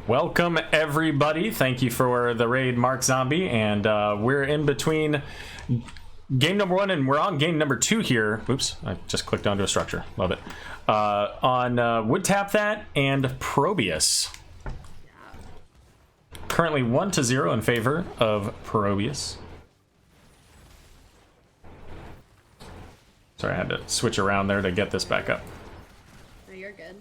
Welcome everybody. Thank you for the raid, Mark Zombie, and we're in between game number 1 and we're on game number 2 here. Oops, I just clicked onto a structure. Love it. On Would Tap That and ProBUs. Currently 1-0 in favor of ProBUs. Sorry, I had to switch around there to get this back up. No, you're good.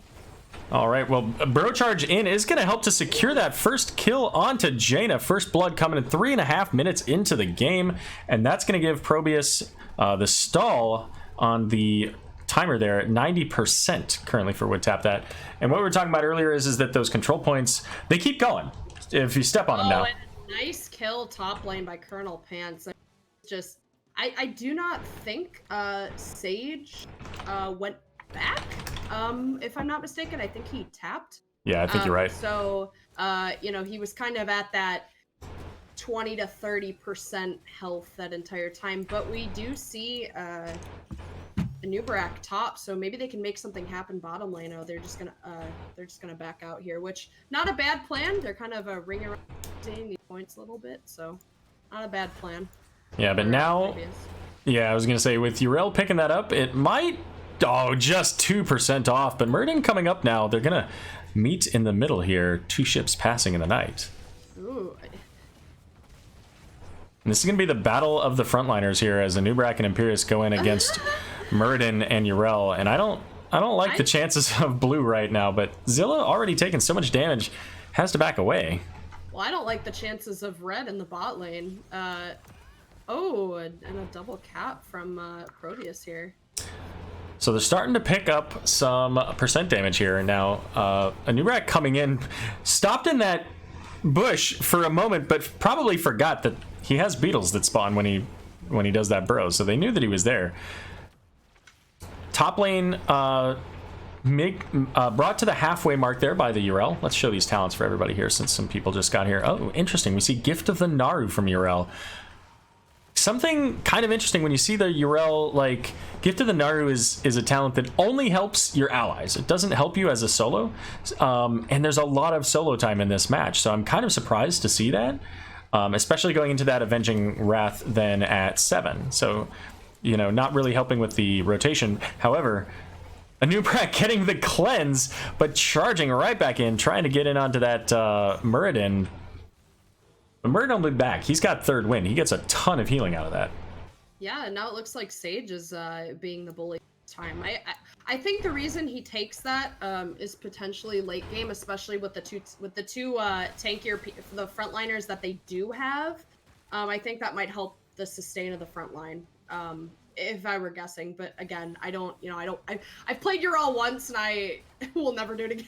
All right, well, Bro Charge in is going to help to secure that first kill onto Jaina. First blood coming in 3.5 minutes into the game, and that's going to give ProBUs the stall on the timer there at 90% currently for Would Tap That. And what we were talking about earlier is that those control points, they keep going if you step on them now. And nice kill top lane by Colonel Pants. Just, I do not think Sage went back. If I'm not mistaken, I think he tapped. Yeah, I think you're right. So, you know, he was kind of at that 20 to 30% health that entire time. But we do see a Nubarak top, so maybe they can make something happen bottom lane. Oh, they're just gonna back out here, which not a bad plan. They're kind of ring around these points a little bit, so not a bad plan. Yeah, but now, yeah, I was gonna say with Yrel picking that up, it might. Oh, just 2% off, but Murden coming up now. They're gonna meet in the middle here. 2 ships passing in the night. Ooh. And this is gonna be the battle of the frontliners here as Anubrak and Imperius go in against Murden and Yrel. And I don't like the chances of blue right now, but Zilla already taking so much damage, has to back away. Well, I don't like the chances of red in the bot lane. Oh, and a double cap from Proteus here. So they're starting to pick up some percent damage here. Now, Anubrak coming in, stopped in that bush for a moment, but probably forgot that he has beetles that spawn when he does that burrow. So they knew that he was there. Top lane brought to the halfway mark there by the Yrel. Let's show these talents for everybody here since some people just got here. Oh, interesting. We see Gift of the Naru from Yrel. Something kind of interesting when you see the Yrel, like, Gift of the Naru is a talent that only helps your allies. It doesn't help you as a solo. And there's a lot of solo time in this match. So I'm kind of surprised to see that, especially going into that Avenging Wrath then at 7. So, you know, not really helping with the rotation. However, Anubrak getting the cleanse, but charging right back in, trying to get in onto that Muradin. But Muradin will be back. He's got third win. He gets a ton of healing out of that. Yeah, and now it looks like Sage is being the bully time. I think the reason he takes that is potentially late game, especially with the two tankier the frontliners that they do have. I think that might help the sustain of the front line. If I were guessing, but again, I've played Yrel once and I will never do it again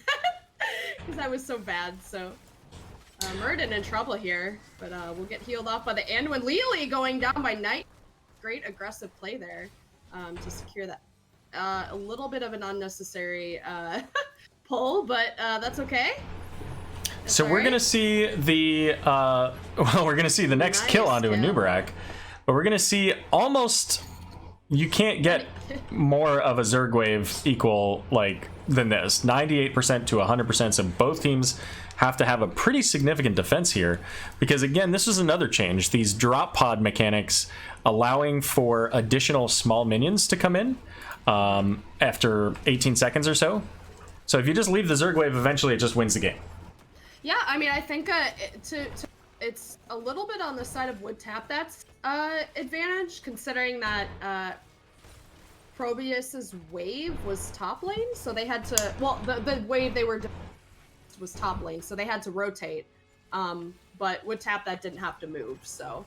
because I was so bad. So Murden in trouble here, but we'll get healed off by the Anduin. Lily going down by Knight. Great aggressive play there. to secure that. A little bit of an unnecessary pull, but that's okay. So we're gonna see the we're gonna see the next kill onto a Nubarak, but we're gonna see almost, you can't get more of a Zerg wave equal like than this, 98% to 100%. So both teams have to have a pretty significant defense here, because again, this is another change, these drop pod mechanics allowing for additional small minions to come in after 18 seconds or so. So if you just leave the Zerg wave, eventually it just wins the game. Yeah, I mean, I think it's a little bit on the side of WoodTap that's advantage, considering that ProBUs's wave was top lane, so they had to, well, the wave they were was top lane, so they had to rotate. But WoodTap that didn't have to move, so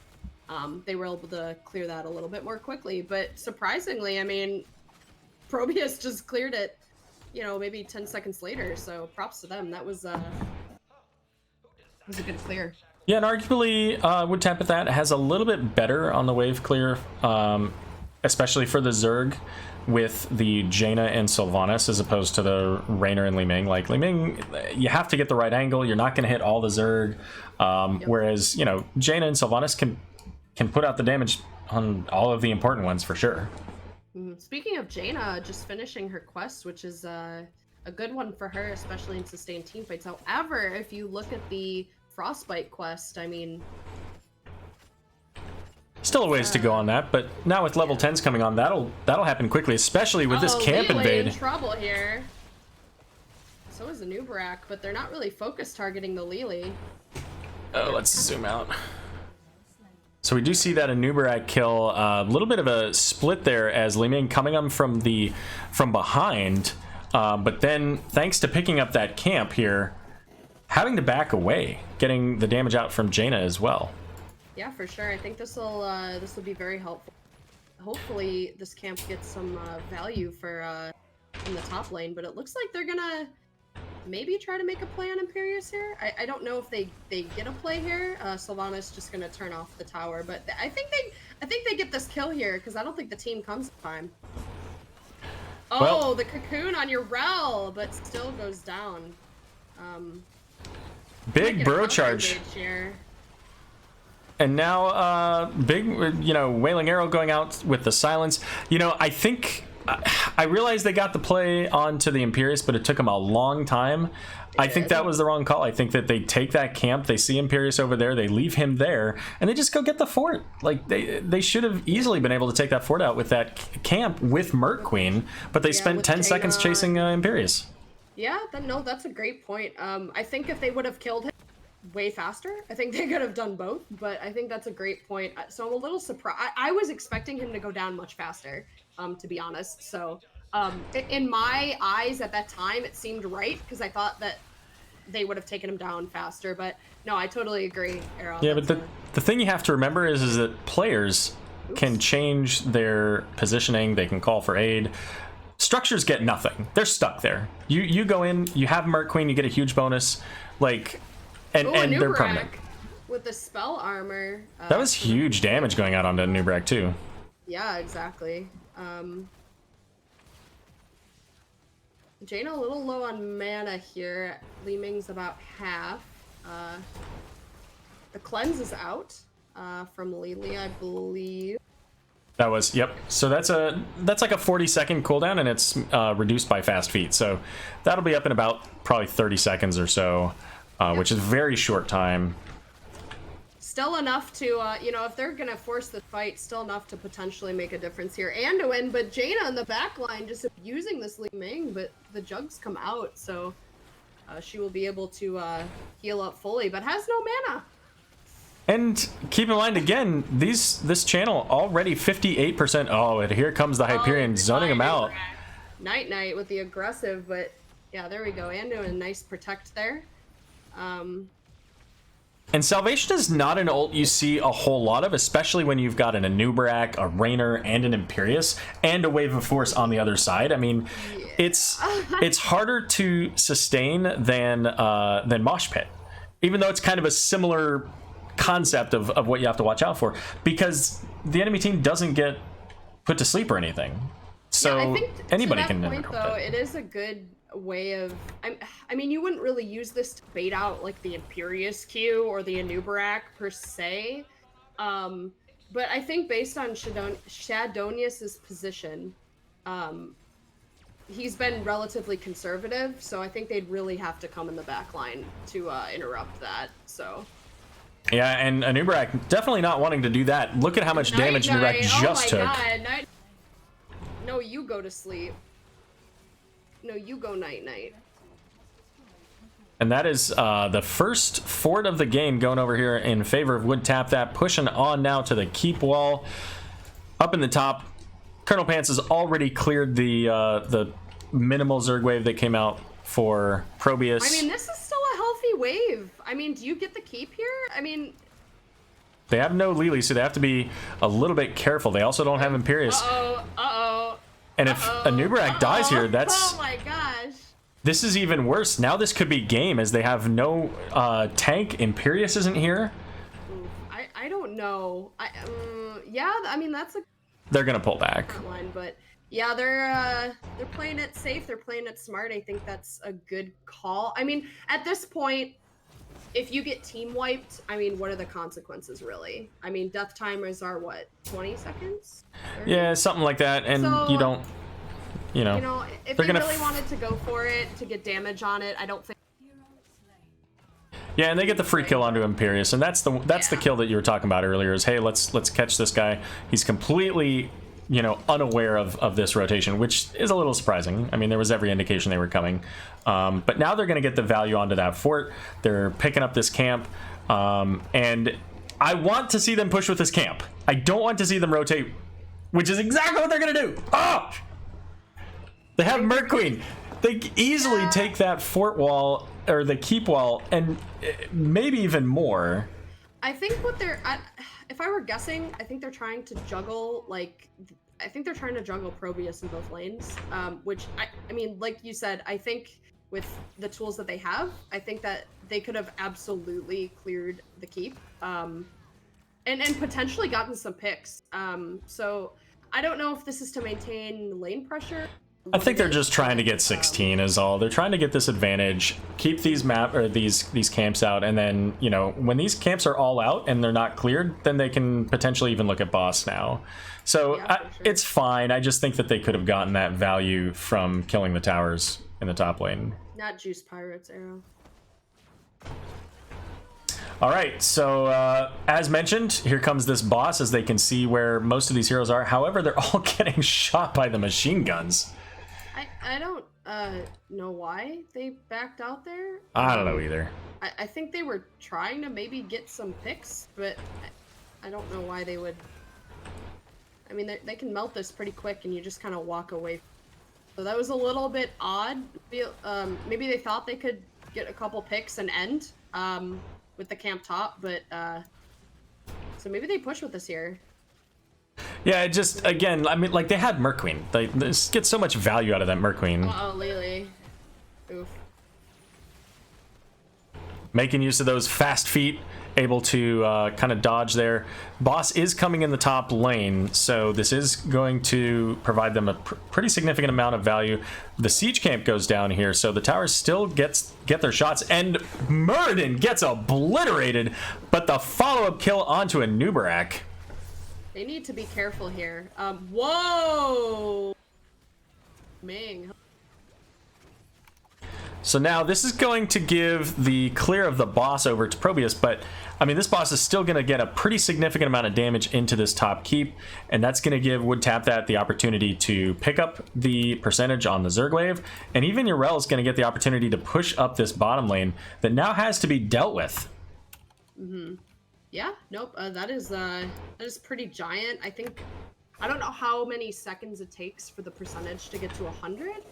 they were able to clear that a little bit more quickly. But surprisingly, I mean, ProBUs just cleared it, you know, maybe 10 seconds later, so props to them. That was a good clear. Yeah, and arguably WoodTap at that has a little bit better on the wave clear, especially for the Zerg with the Jaina and Sylvanas as opposed to the Raynor and Li Ming. Like Li Ming, you have to get the right angle, you're not going to hit all the Zerg, whereas, you know, Jaina and Sylvanas can put out the damage on all of the important ones for sure. Speaking of Jaina, just finishing her quest, which is a good one for her, especially in sustained teamfights. However, if you look at the Frostbite quest, I mean, still a ways to go on that, but now with level 10s coming on, that'll happen quickly, especially with this camp invade. In trouble here. So is the Nubarak, but they're not really focus targeting the Lili. Oh, let's zoom out. So we do see that a Nubarak kill, a little bit of a split there as Li Ming coming up from behind, but then thanks to picking up that camp here, having to back away, getting the damage out from Jaina as well. Yeah, for sure. I think this will be very helpful. Hopefully, this camp gets some value for in the top lane, but it looks like they're gonna maybe try to make a play on Imperius here. I don't know if they get a play here. Sylvanas just gonna turn off the tower, but I think they get this kill here because I don't think the team comes in time. Oh, well, the cocoon on your rel, but still goes down. Big bro charge. And now, big, you know, Wailing Arrow going out with the silence. You know, I realized they got the play onto the Imperius, but it took them a long time. I think that was the wrong call. I think that they take that camp, they see Imperius over there, they leave him there, and they just go get the fort. Like, they should have easily been able to take that fort out with that camp with Merc Queen, but they spent 10 seconds chasing Imperius. Yeah, no, that's a great point. I think if they would have killed him way faster, I think they could have done both, but I think that's a great point. So I'm a little surprised. I was expecting him to go down much faster, to be honest. So in my eyes at that time, it seemed right because I thought that they would have taken him down faster, but no, I totally agree, Aero. Yeah, but the thing you have to remember is that players can change their positioning, they can call for aid. Structures get nothing. They're stuck there. You go in, you have Merc Queen, you get a huge bonus, like, and they're permanent. With the spell armor. That was huge damage going out onto Nubarak too. Yeah, exactly. Jaina a little low on mana here. Li Ming's about half. The cleanse is out from Lili, I believe. That was, yep. So that's like a 40-second cooldown, and it's reduced by fast feet. So that'll be up in about probably 30 seconds or so, which is a very short time. Still enough to, you know, if they're gonna force the fight, still enough to potentially make a difference here and to win. But Jaina in the back line just abusing this Li Ming, but the jugs come out, so she will be able to heal up fully, but has no mana. And keep in mind, again, this channel already 58%. Oh, and here comes the Hyperion zoning him out. Night with the aggressive, but yeah, there we go. And doing a nice protect there. And Salvation is not an ult you see a whole lot of, especially when you've got an Nubarak, a Raynor, and an Imperius, and a Wave of Force on the other side. I mean, it's harder to sustain than Mosh Pit, even though it's kind of a similar concept of what you have to watch out for, because the enemy team doesn't get put to sleep or anything. So I think anybody to that can point, interrupt though, it. it is a good way of. I mean, you wouldn't really use this to bait out like the Imperious Q or the Anubarak per se, but I think based on Shadonius's position, he's been relatively conservative, so I think they'd really have to come in the back line to interrupt that. So. Yeah, and Anubarak definitely not wanting to do that. Look at how much damage Anubarak just took. Oh my god, No, you go to sleep. No, you go night-night. And that is the first fort of the game going over here in favor of Wood Tap That, pushing on now to the keep wall. Up in the top, Colonel Pants has already cleared the minimal Zerg wave that came out for ProBUs. I mean, this is still a healthy wave. I mean, do you get the keep here? I mean... They have no Lili, so they have to be a little bit careful. They also don't have Imperious. And if Anubarak dies here, that's... Oh my gosh. This is even worse. Now this could be game, as they have no tank. Imperious isn't here. I don't know. Yeah, I mean, that's a... They're going to pull back. One, but yeah, they're playing it safe. They're playing it smart. I think that's a good call. I mean, at this point, if you get team wiped, I mean, what are the consequences, really? I mean, death timers are, what, 20 seconds? 30? Yeah, something like that, and so, you don't, you know... if they really wanted to go for it, to get damage on it, I don't think... Yeah, and they get the free kill onto Imperious, and that's the kill that you were talking about earlier, is, hey, let's catch this guy. He's completely, unaware of this rotation, which is a little surprising. I mean, there was every indication they were coming. But now they're going to get the value onto that fort. They're picking up this camp, and I want to see them push with this camp. I don't want to see them rotate, which is exactly what they're going to do. Oh! They have Merc Queen. They easily take that fort wall, or the keep wall, and maybe even more. I think if I were guessing, I think they're trying to juggle, I think they're trying to juggle ProBUs in both lanes, which, I mean, like you said, I think with the tools that they have, I think that they could have absolutely cleared the keep, and potentially gotten some picks. So I don't know if this is to maintain lane pressure. I think they're just trying to get 16 is all. They're trying to get this advantage, keep these these camps out, and then, when these camps are all out and they're not cleared, then they can potentially even look at boss now. So yeah, sure. It's fine. I just think that they could have gotten that value from killing the towers in the top lane. Not Juice Pirates, Aero. All right, so as mentioned, here comes this boss, as they can see where most of these heroes are. However, they're all getting shot by the machine guns. I don't know why they backed out there. I don't know either. I think they were trying to maybe get some picks, but I don't know why they would. I mean, they can melt this pretty quick, and you just kind of walk away. So that was a little bit odd. Maybe they thought they could get a couple picks and end with the camp top, but so maybe they push with this here. Yeah, just, again, I mean, they had Merc Queen. They get so much value out of that Merc Queen. Uh-oh, Lily. Oof. Making use of those fast feet, able to kind of dodge there. Boss is coming in the top lane, so this is going to provide them a pretty significant amount of value. The siege camp goes down here, so the towers still get their shots, and Muradin gets obliterated, but the follow-up kill onto Anubarak. They need to be careful here. Whoa! Ming. So now this is going to give the clear of the boss over to ProBUs, but I mean, this boss is still going to get a pretty significant amount of damage into this top keep, and that's going to give Wood Tap That the opportunity to pick up the percentage on the Zerg wave, and even Yrel is going to get the opportunity to push up this bottom lane that now has to be dealt with. Mm-hmm. Yeah, nope, that is pretty giant. I don't know how many seconds it takes for the percentage to get to 100.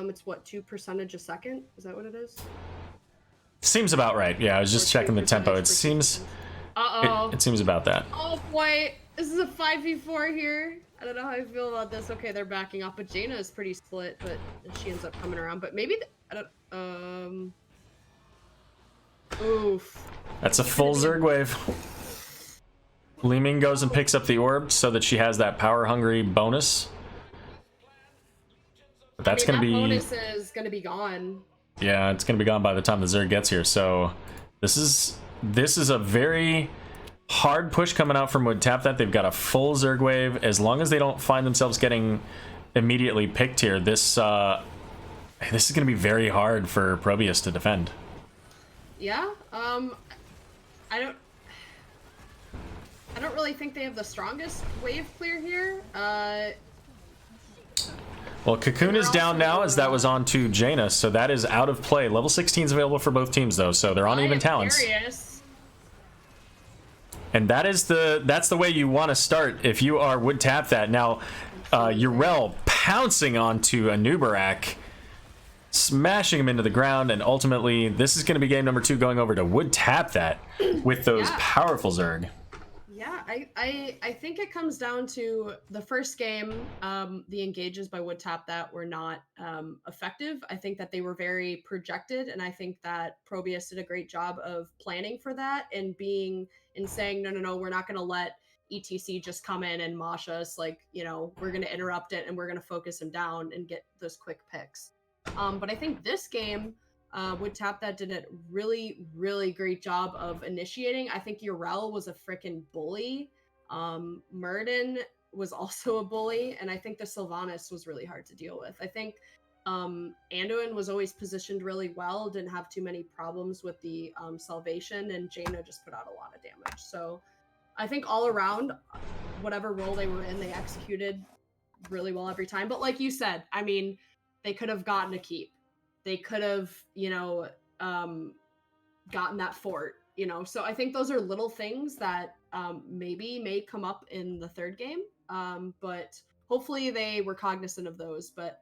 It's what, 2% a second? Is that what it is? Seems about right. Yeah, I was just checking the tempo. It seems. It seems about that. Oh boy, this is a 5v4 here. I don't know how I feel about this. Okay, they're backing up, but Jaina is pretty split, but she ends up coming around. But maybe I don't. Oof. That's a full Zerg wave. Li Ming goes and picks up the orb so that she has that power hungry bonus. But that's I mean, going to be... that bonus is going to be gone. Yeah, it's going to be gone by the time the Zerg gets here. So this is a very hard push coming out from Wood Tap that. They've got a full Zerg wave. As long as they don't find themselves getting immediately picked here, this is going to be very hard for ProBUs to defend. Yeah, I don't really think they have the strongest wave clear here. Well, Cocoon is down now as that was on to Jaina, so that is out of play. Level 16 is available for both teams though, so they're on even talents. Curious. And that's the way you want to start if you are Would Tap that. Now, Yrel pouncing onto a Nubarak, smashing him into the ground, and ultimately this is going to be game number 2 going over to Would Tap that with those powerful Zerg. Yeah, I think it comes down to the first game, the engages by Would Tap that were not effective. I think that they were very projected, and I think that ProBUs did a great job of planning for that and saying, no, we're not going to let ETC just come in and mosh us. Like, you know, we're going to interrupt it and we're going to focus him down and get those quick picks. But I think this game, Would Tap that did a really, really great job of initiating. I think Yrel was a freaking bully. Murden was also a bully, and I think the Sylvanas was really hard to deal with. I think Anduin was always positioned really well, didn't have too many problems with the Salvation, and Jaina just put out a lot of damage. So I think all around, whatever role they were in, they executed really well every time. But like you said, I mean, they could have gotten a keep. They could have, you know, gotten that fort, you know. So I think those are little things that maybe may come up in the third game. But hopefully they were cognizant of those. But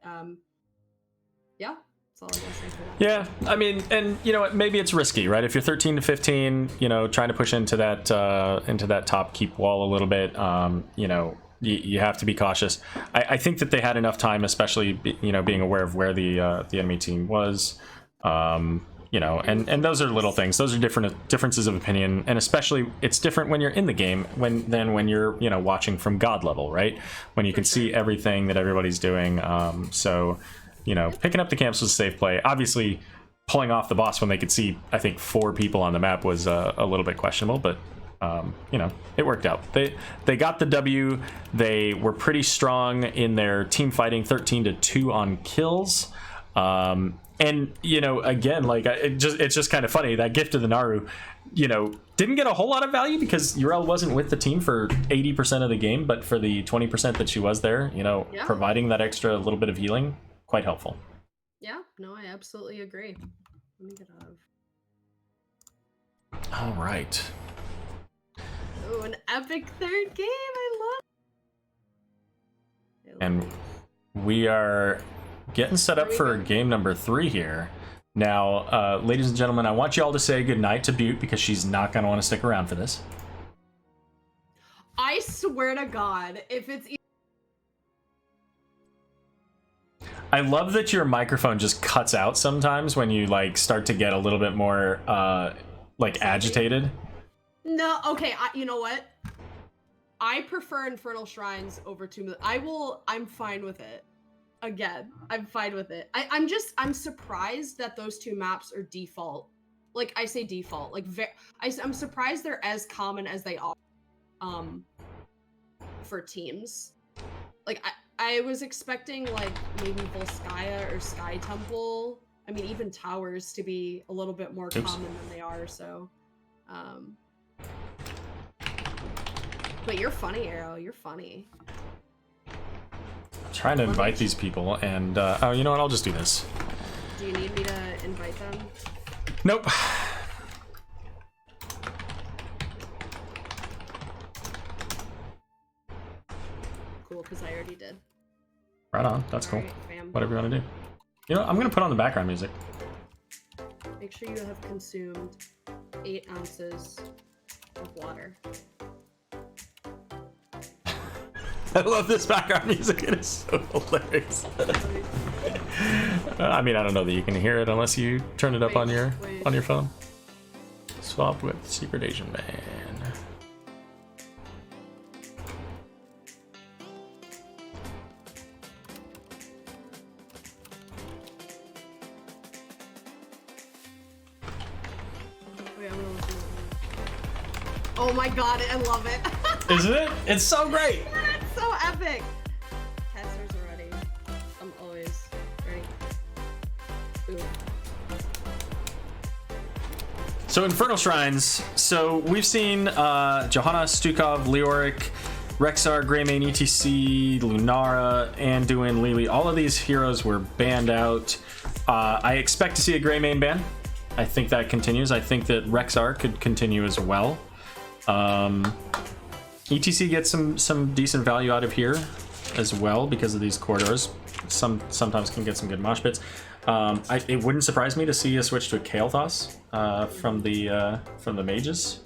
yeah, that's all I gotta say for that. Yeah, I mean, and you know what? Maybe it's risky, right? If you're 13 to 15, you know, trying to push into that top keep wall a little bit, you know. You have to be cautious. I think that they had enough time, especially you know being aware of where the enemy team was, you know, and those are little things. Those are differences of opinion, and especially it's different when you're in the game than when you're you know watching from God level, right? When you can see everything that everybody's doing. So you know, picking up the camps was a safe play. Obviously, pulling off the boss when they could see I think 4 people on the map was a little bit questionable, but. You know, it worked out. They got the W. They were pretty strong in their team fighting, 13-2 on kills. And you know, again, like it's just kind of funny that gift of the Naru, you know, didn't get a whole lot of value because Yrel wasn't with the team for 80% of the game, but for the 20% that she was there, you know, providing that extra little bit of healing, quite helpful. Yeah, no, I absolutely agree. Let me get out of. All right. Oh, an epic third game. I love it. And we are getting set up for game number 3 here. Now, ladies and gentlemen, I want you all to say goodnight to Butte because she's not going to want to stick around for this. I swear to God, if it's... I love that your microphone just cuts out sometimes when you like start to get a little bit more like agitated. No, okay, you know what? I prefer Infernal Shrines over Tomb of the... I'm fine with it. Again, I'm fine with it. I'm surprised that those 2 maps are default. Like, I say default. Like, I'm surprised they're as common as they are for teams. Like, I was expecting, like, maybe Volskaya or Sky Temple. I mean, even Towers to be a little bit more common than they are, so... But you're funny, Aero. You're funny. I'm trying to invite these people, and oh, you know what? I'll just do this. Do you need me to invite them? Nope. Cool, because I already did. Right on. That's cool. Right, fam. Whatever you want to do. You know, I'm gonna put on the background music. Make sure you have consumed 8 ounces of water. I love this background music. It is so hilarious. I mean, I don't know that you can hear it unless you turn it up on your phone. Swap with Secret Asian Man. Oh my god, I love it. Isn't it? It's so great. That's so epic. Casters are ready. I'm always ready. Ooh. So Infernal Shrines. So we've seen Johanna, Stukov, Leoric, Rexar, Greymane, ETC, Lunara, Anduin, Lili. All of these heroes were banned out. I expect to see a Greymane ban. I think that continues. I think that Rexar could continue as well. ETC gets some decent value out of here as well because of these corridors. Sometimes can get some good mosh pits. It wouldn't surprise me to see a switch to a Kael'thas from the mages.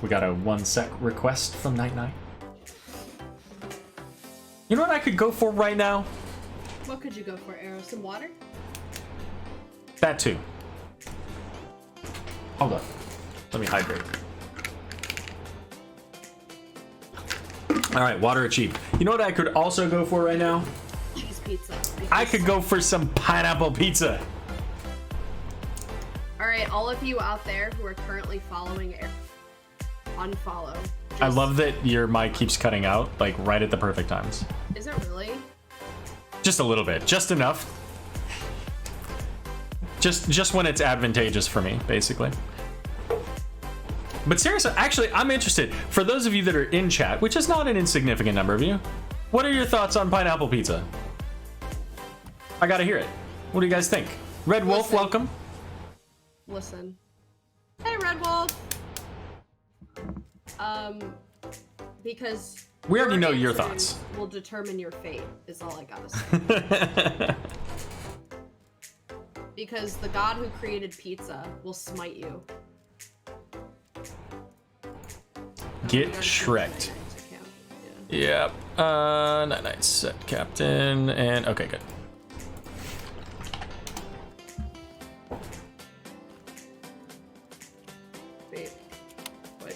We got a 1 sec request from Night Night. You know what I could go for right now? What could you go for, Aero? Some water? That too. Hold on. Let me hydrate. Alright, water or cheap. You know what I could also go for right now? Cheese pizza. I could go for some pineapple pizza. Alright, all of you out there who are currently following Aero, unfollow. I love that your mic keeps cutting out, like right at the perfect times. Is it really? Just a little bit, just enough. Just when it's advantageous for me, basically. But seriously, actually, I'm interested. For those of you that are in chat, which is not an insignificant number of you, what are your thoughts on pineapple pizza? I gotta hear it. What do you guys think? Red Wolf, welcome. Listen. Hey, Red Wolf. Because We already know your answers thoughts. Will determine your fate, is all I gotta say. Because the god who created pizza will smite you. Get Shrek'd. Yep. Night Night set captain and okay, good. Wait. What?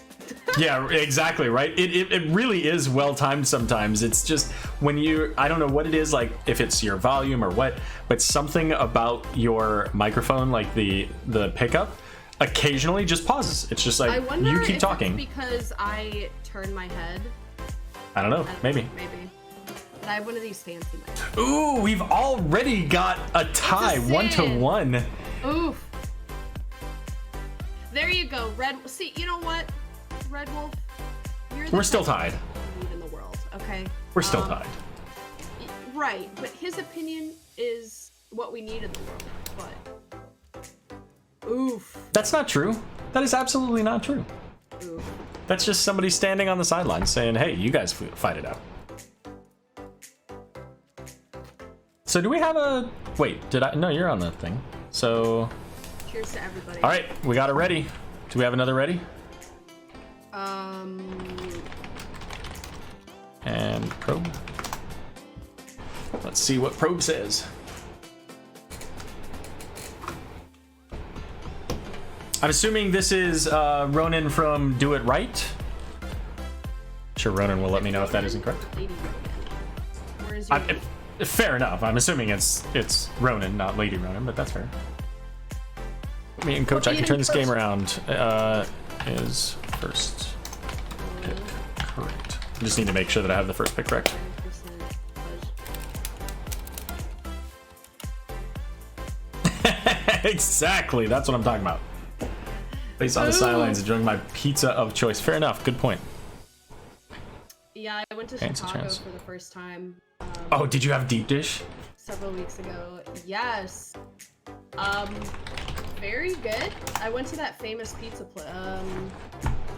Yeah, exactly, right? It really is well timed sometimes. It's just when you, I don't know what it is, like if it's your volume or what, but something about your microphone, like the pickup, occasionally just pauses. It's just I like, wonder you keep if talking. It's because I turn my head. I don't know, maybe. Maybe. But I have one of these fancy mics. Ooh, we've already got a tie, It's a 1-1. Oof. There you go, Red. See, you know what, Red Wolf? We're still tied. In the world, okay? We're still tied. Right, but his opinion is what we need in the world. But oof. That's not true. That is absolutely not true. Oof. That's just somebody standing on the sidelines saying, hey, you guys fight it out. So do we have a... Wait, did I... No, you're on the thing. So... Cheers to everybody. All right, we got it ready. Do we have another ready? And probe. Let's see what probe says. I'm assuming this is Ronan from Do It Right. Sure, Ronan will let me know if that isn't correct. Where is your... Fair enough. I'm assuming it's Ronan, not Lady Ronan, but that's fair. Me and Coach, I can turn this game around. Is first pick correct? I just need to make sure that I have the first pick correct. Exactly, that's what I'm talking about. Based on the sidelines, enjoying my pizza of choice. Fair enough. Good point. Yeah, I went to Chicago for the first time. Oh, did you have deep dish? Several weeks ago. Yes. Very good. I went to that famous pizza place.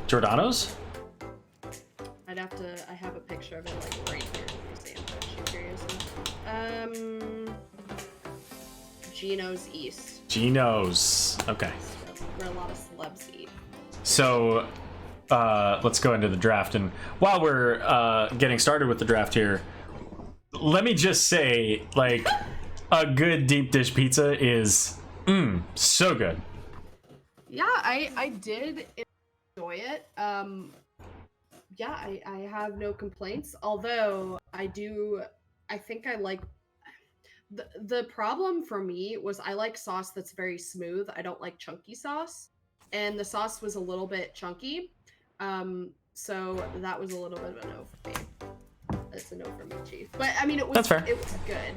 Giordano's? I have a picture of it like right here. Let me see. I'm actually curious. Gino's East. Gino's. Okay. Where a lot of celebs eat. So, let's go into the draft. And while we're getting started with the draft here, let me just say, like, a good deep dish pizza is, so good. Yeah, I did enjoy it. Yeah, I have no complaints. Although I think I like the problem for me was I like sauce that's very smooth. I don't like chunky sauce. and the sauce was a little bit chunky. So that was a little bit of a no for me. That's a no for me, Chief. But I mean, it was That's fair. It was good.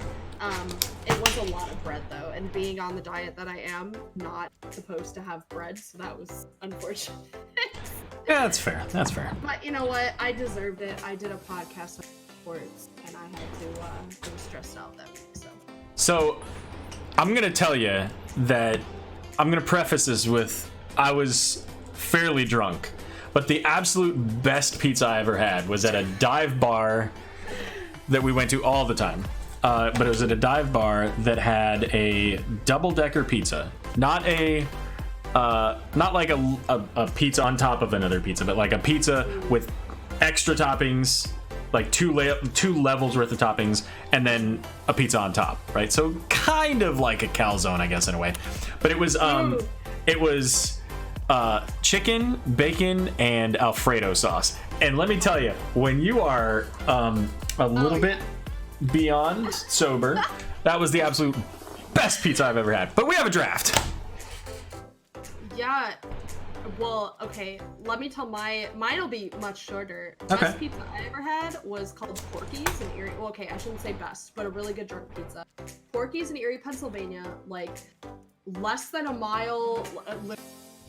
It was a lot of bread though, and being on the diet that I am, not supposed to have bread, so that was unfortunate. Yeah, that's fair. That's fair. But you know what? I deserved it. I did a podcast on sports, and I had to. I was stressed out that week, so. So, I'm gonna tell you that I'm gonna preface this with I was fairly drunk, but the absolute best pizza I ever had was at a dive bar that we went to all the time. But it was at a dive bar that had a double-decker pizza, not like a pizza on top of another pizza, but like a pizza with extra toppings, like two levels worth of toppings, and then a pizza on top, right? So kind of like a calzone, I guess, in a way. But it was chicken, bacon, and Alfredo sauce. And let me tell you, when you are a little bit beyond sober, that was the absolute best pizza I've ever had. But we have a draft. Yeah. Well, okay. Let me tell mine'll be much shorter. Okay. Best pizza I ever had was called Porky's in Erie. Well, okay, I shouldn't say best, but a really good drunk pizza. Porky's in Erie, Pennsylvania, like less than a mile,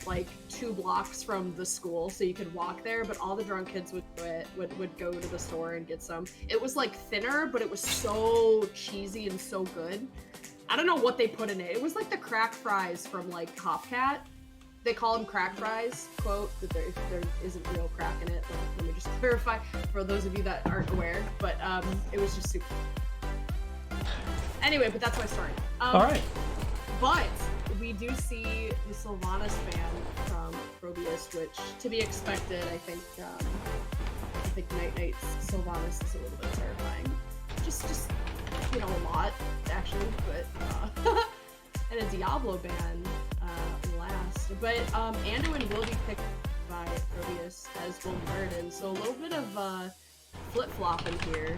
like 2 blocks from the school, so you could walk there, but all the drunk kids would do it, would go to the store and get some. It was like thinner, but it was so cheesy and so good. I don't know what they put in it. It was like the crack fries from like Hopcat. They call them crack fries, quote, that there isn't real crack in it. Let me just clarify for those of you that aren't aware, but it was just super. Anyway, but that's my story. All right. But we do see the Sylvanas fan from ProBUs, which to be expected. I think Night Knight's Sylvanas is a little bit terrifying. Just you know, a lot actually, but and a Diablo ban last. But Anduin will be picked by ProBUs as will Murden, so a little bit of flip flopping here.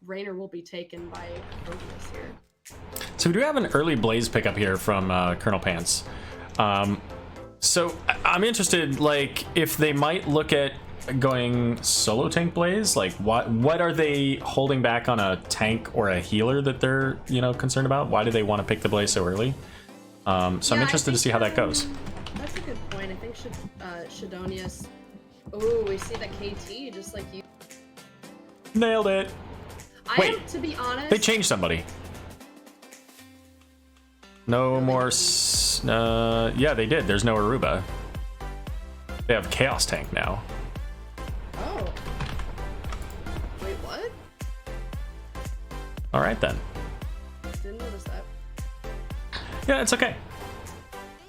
Raynor will be taken by ProBUs here. So we do have an early Blaze pickup here from Colonel Pants. So I'm interested, like, if they might look at going solo tank Blaze. Like, what are they holding back on a tank or a healer that they're, you know, concerned about? Why do they want to pick the Blaze so early? So I'm interested to see how that goes. That's a good point. I think Shadonius. Oh, we see the KT just like you. Nailed it. Wait, to be honest, they changed somebody. No more. Yeah, they did. There's no Aruba. They have Chaos Tank now. Oh. Wait, what? All right then. Didn't notice that. Yeah, it's okay.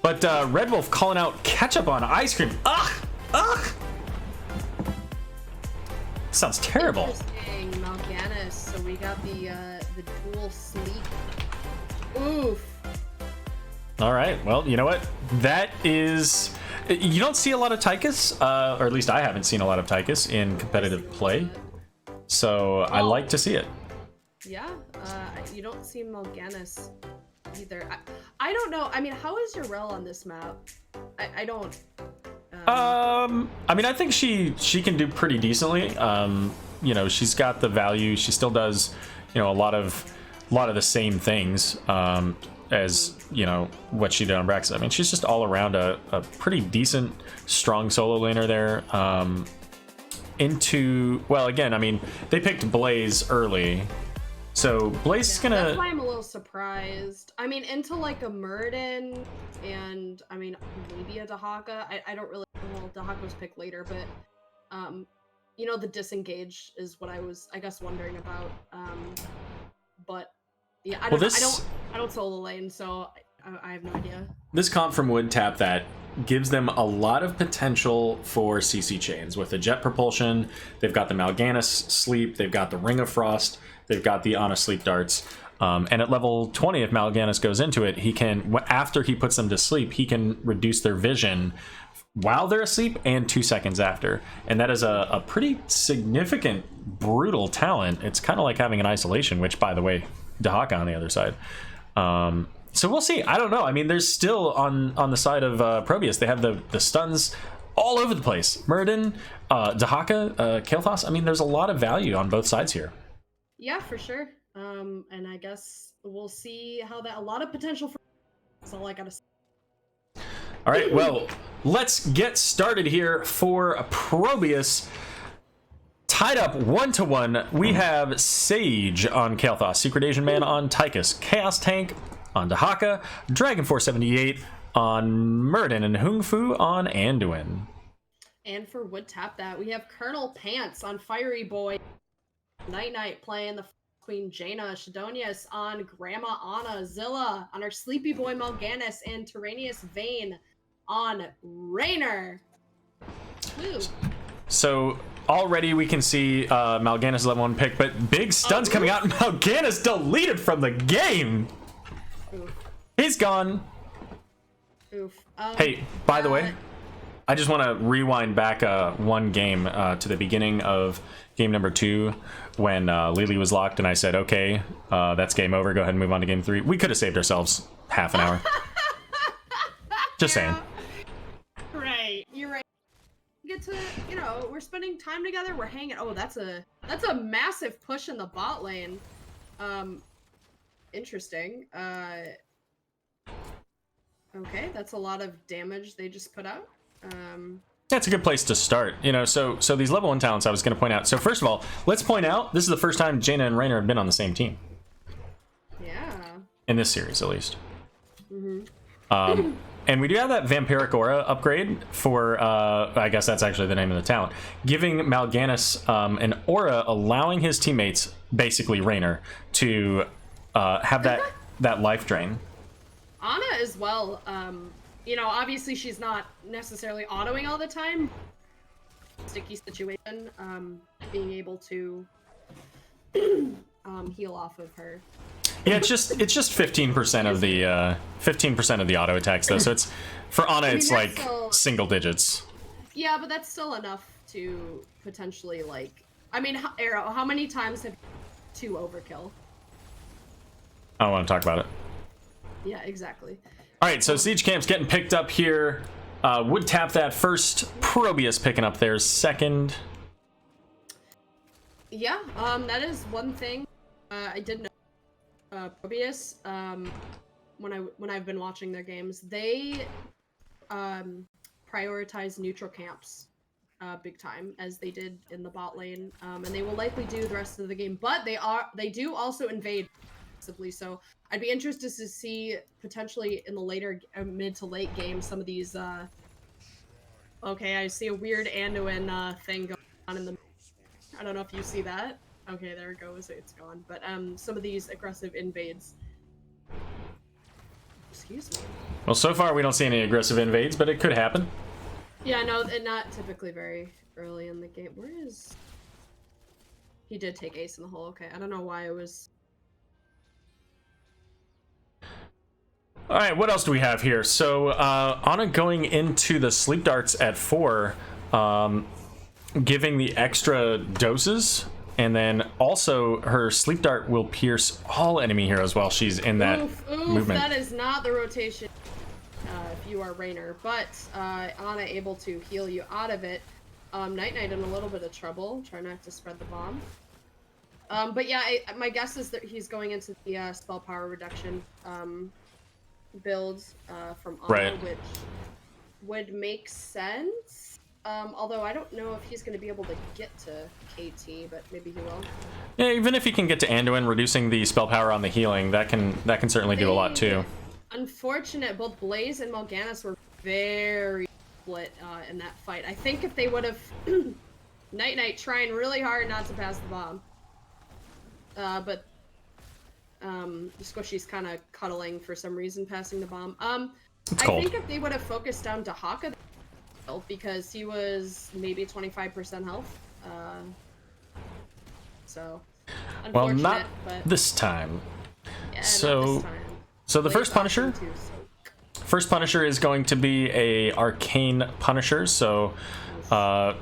But Red Wolf calling out ketchup on ice cream. Ugh! Ugh! Sounds terrible. Interesting, Mal'Ganis. So we got the dual sleep. Oof. All right. Well, you know what? That is. You don't see a lot of Tychus, or at least I haven't seen a lot of Tychus in competitive play. So I like to see it. Yeah. You don't see Mal'Ganis either. I don't know. I mean, how is your rel on this map? I don't. I mean, I think she can do pretty decently. You know, she's got the value. She still does, you know, a lot of the same things as, you know, what she did on Brax. I mean, she's just all around a pretty decent, strong solo laner there. Well, again, I mean, they picked Blaze early. So Blaze is gonna. That's why I'm a little surprised. I mean, into like a Murden and I mean maybe a Dahaka. I don't really. Well, Dahaka was picked later, but you know, the disengage is what I was, I guess, wondering about. But yeah, I don't solo lane, so I have no idea. This comp from Woodtap that gives them a lot of potential for CC chains with the jet propulsion. They've got the Mal'Ganis sleep. They've got the Ring of Frost. They've got the Ana sleep darts. And at level 20, if Mal'Ganis goes into it, he can, after he puts them to sleep, he can reduce their vision while they're asleep and 2 seconds after. And that is a pretty significant, brutal talent. It's kind of like having an isolation, which, by the way, Dahaka on the other side. So we'll see. I don't know. I mean, there's still on the side of ProBUs, they have the stuns all over the place. Muradin, Dahaka, Kael'thas. I mean, there's a lot of value on both sides here. Yeah, for sure. And I guess we'll see how that. A lot of potential for. That's all I gotta say. All right, well, let's get started here for ProBUs. Tied up 1-1, we have Sage on Kael'thas, Secret Asian Man on Tychus, Chaos Tank on Dahaka, Dragon 478 on Muradin, and Hung Fu on Anduin. And for Would Tap That, we have Colonel Pants on Fiery Boy, Night playing the Queen Jaina, Shadonius on Grandma Anna, Zilla on our Sleepy Boy Mal'Ganis, and Tyranius Vane on Raynor. Woo. So already we can see Mal'Ganis level 1 pick, but big stuns coming out, and Mal'Ganis deleted from the game. Oof. He's gone. Oof. Hey, by the way, I just want to rewind back one game to the beginning of game number 2 when Lily was locked, and I said, okay, that's game over. Go ahead and move on to game 3. We could have saved ourselves half an hour. Just saying. Right, you're right. Get to, we're spending time together. We're hanging. Oh, that's a massive push in the bot lane. Interesting. Okay, that's a lot of damage they just put out. That's a good place to start. So these level 1 talents I was going to point out. So first of all, let's point out this is the first time Jaina and Raynor have been on the same team. Yeah. In this series, at least. And we do have that Vampiric Aura upgrade for, I guess that's actually the name of the talent, giving Mal'Ganis an aura, allowing his teammates, basically Raynor, to have that life drain. Ana as well. Obviously she's not necessarily autoing all the time. Sticky situation, being able to heal off of her. Yeah, it's just 15% of the 15% of the auto attacks though. So it's for Ana, it's like still single digits. Yeah, but that's still enough to potentially Aero. How many times have you 2 overkill? I don't want to talk about it. Yeah, exactly. All right, so Siege Camp's getting picked up here. Would Tap That first. ProBUs picking up theirs second. Yeah, that is one thing I did know. ProBUs, when I've been watching their games, they prioritize neutral camps big time, as they did in the bot lane, and they will likely do the rest of the game. But they do also invade. So I'd be interested to see potentially in the later mid to late game some of these. Okay, I see a weird Anduin thing going on in the. I don't know if you see that. Okay, there it goes. It's gone. But some of these aggressive invades. Excuse me. Well, so far we don't see any aggressive invades, but it could happen. Yeah, no, and not typically very early in the game. Where is? He did take ace in the hole. Okay, I don't know why it was. All right, what else do we have here? So Ana going into the sleep darts at 4, giving the extra doses, and then also her sleep dart will pierce all enemy heroes while she's in that movement. That is not the rotation if you are Raynor, but Ana able to heal you out of it. Night in a little bit of trouble, try not to spread the bomb. But yeah, my guess is that he's going into the spell power reduction build from Ana, right, which would make sense. Although I don't know if he's going to be able to get to KT, but maybe he will. Yeah, even if he can get to Anduin, reducing the spell power on the healing, that can certainly do a lot too. Unfortunate, both Blaze and Mal'Ganis were very split in that fight. I think if they would have Night trying really hard not to pass the bomb, but Squishy's kind of cuddling for some reason, passing the bomb. I think if they would have focused down Dahaka, because he was maybe 25% health. So, well, not but, this time. Yeah, so, not this time. So the first Punisher, first Punisher is going to be a Arcane Punisher. So, well,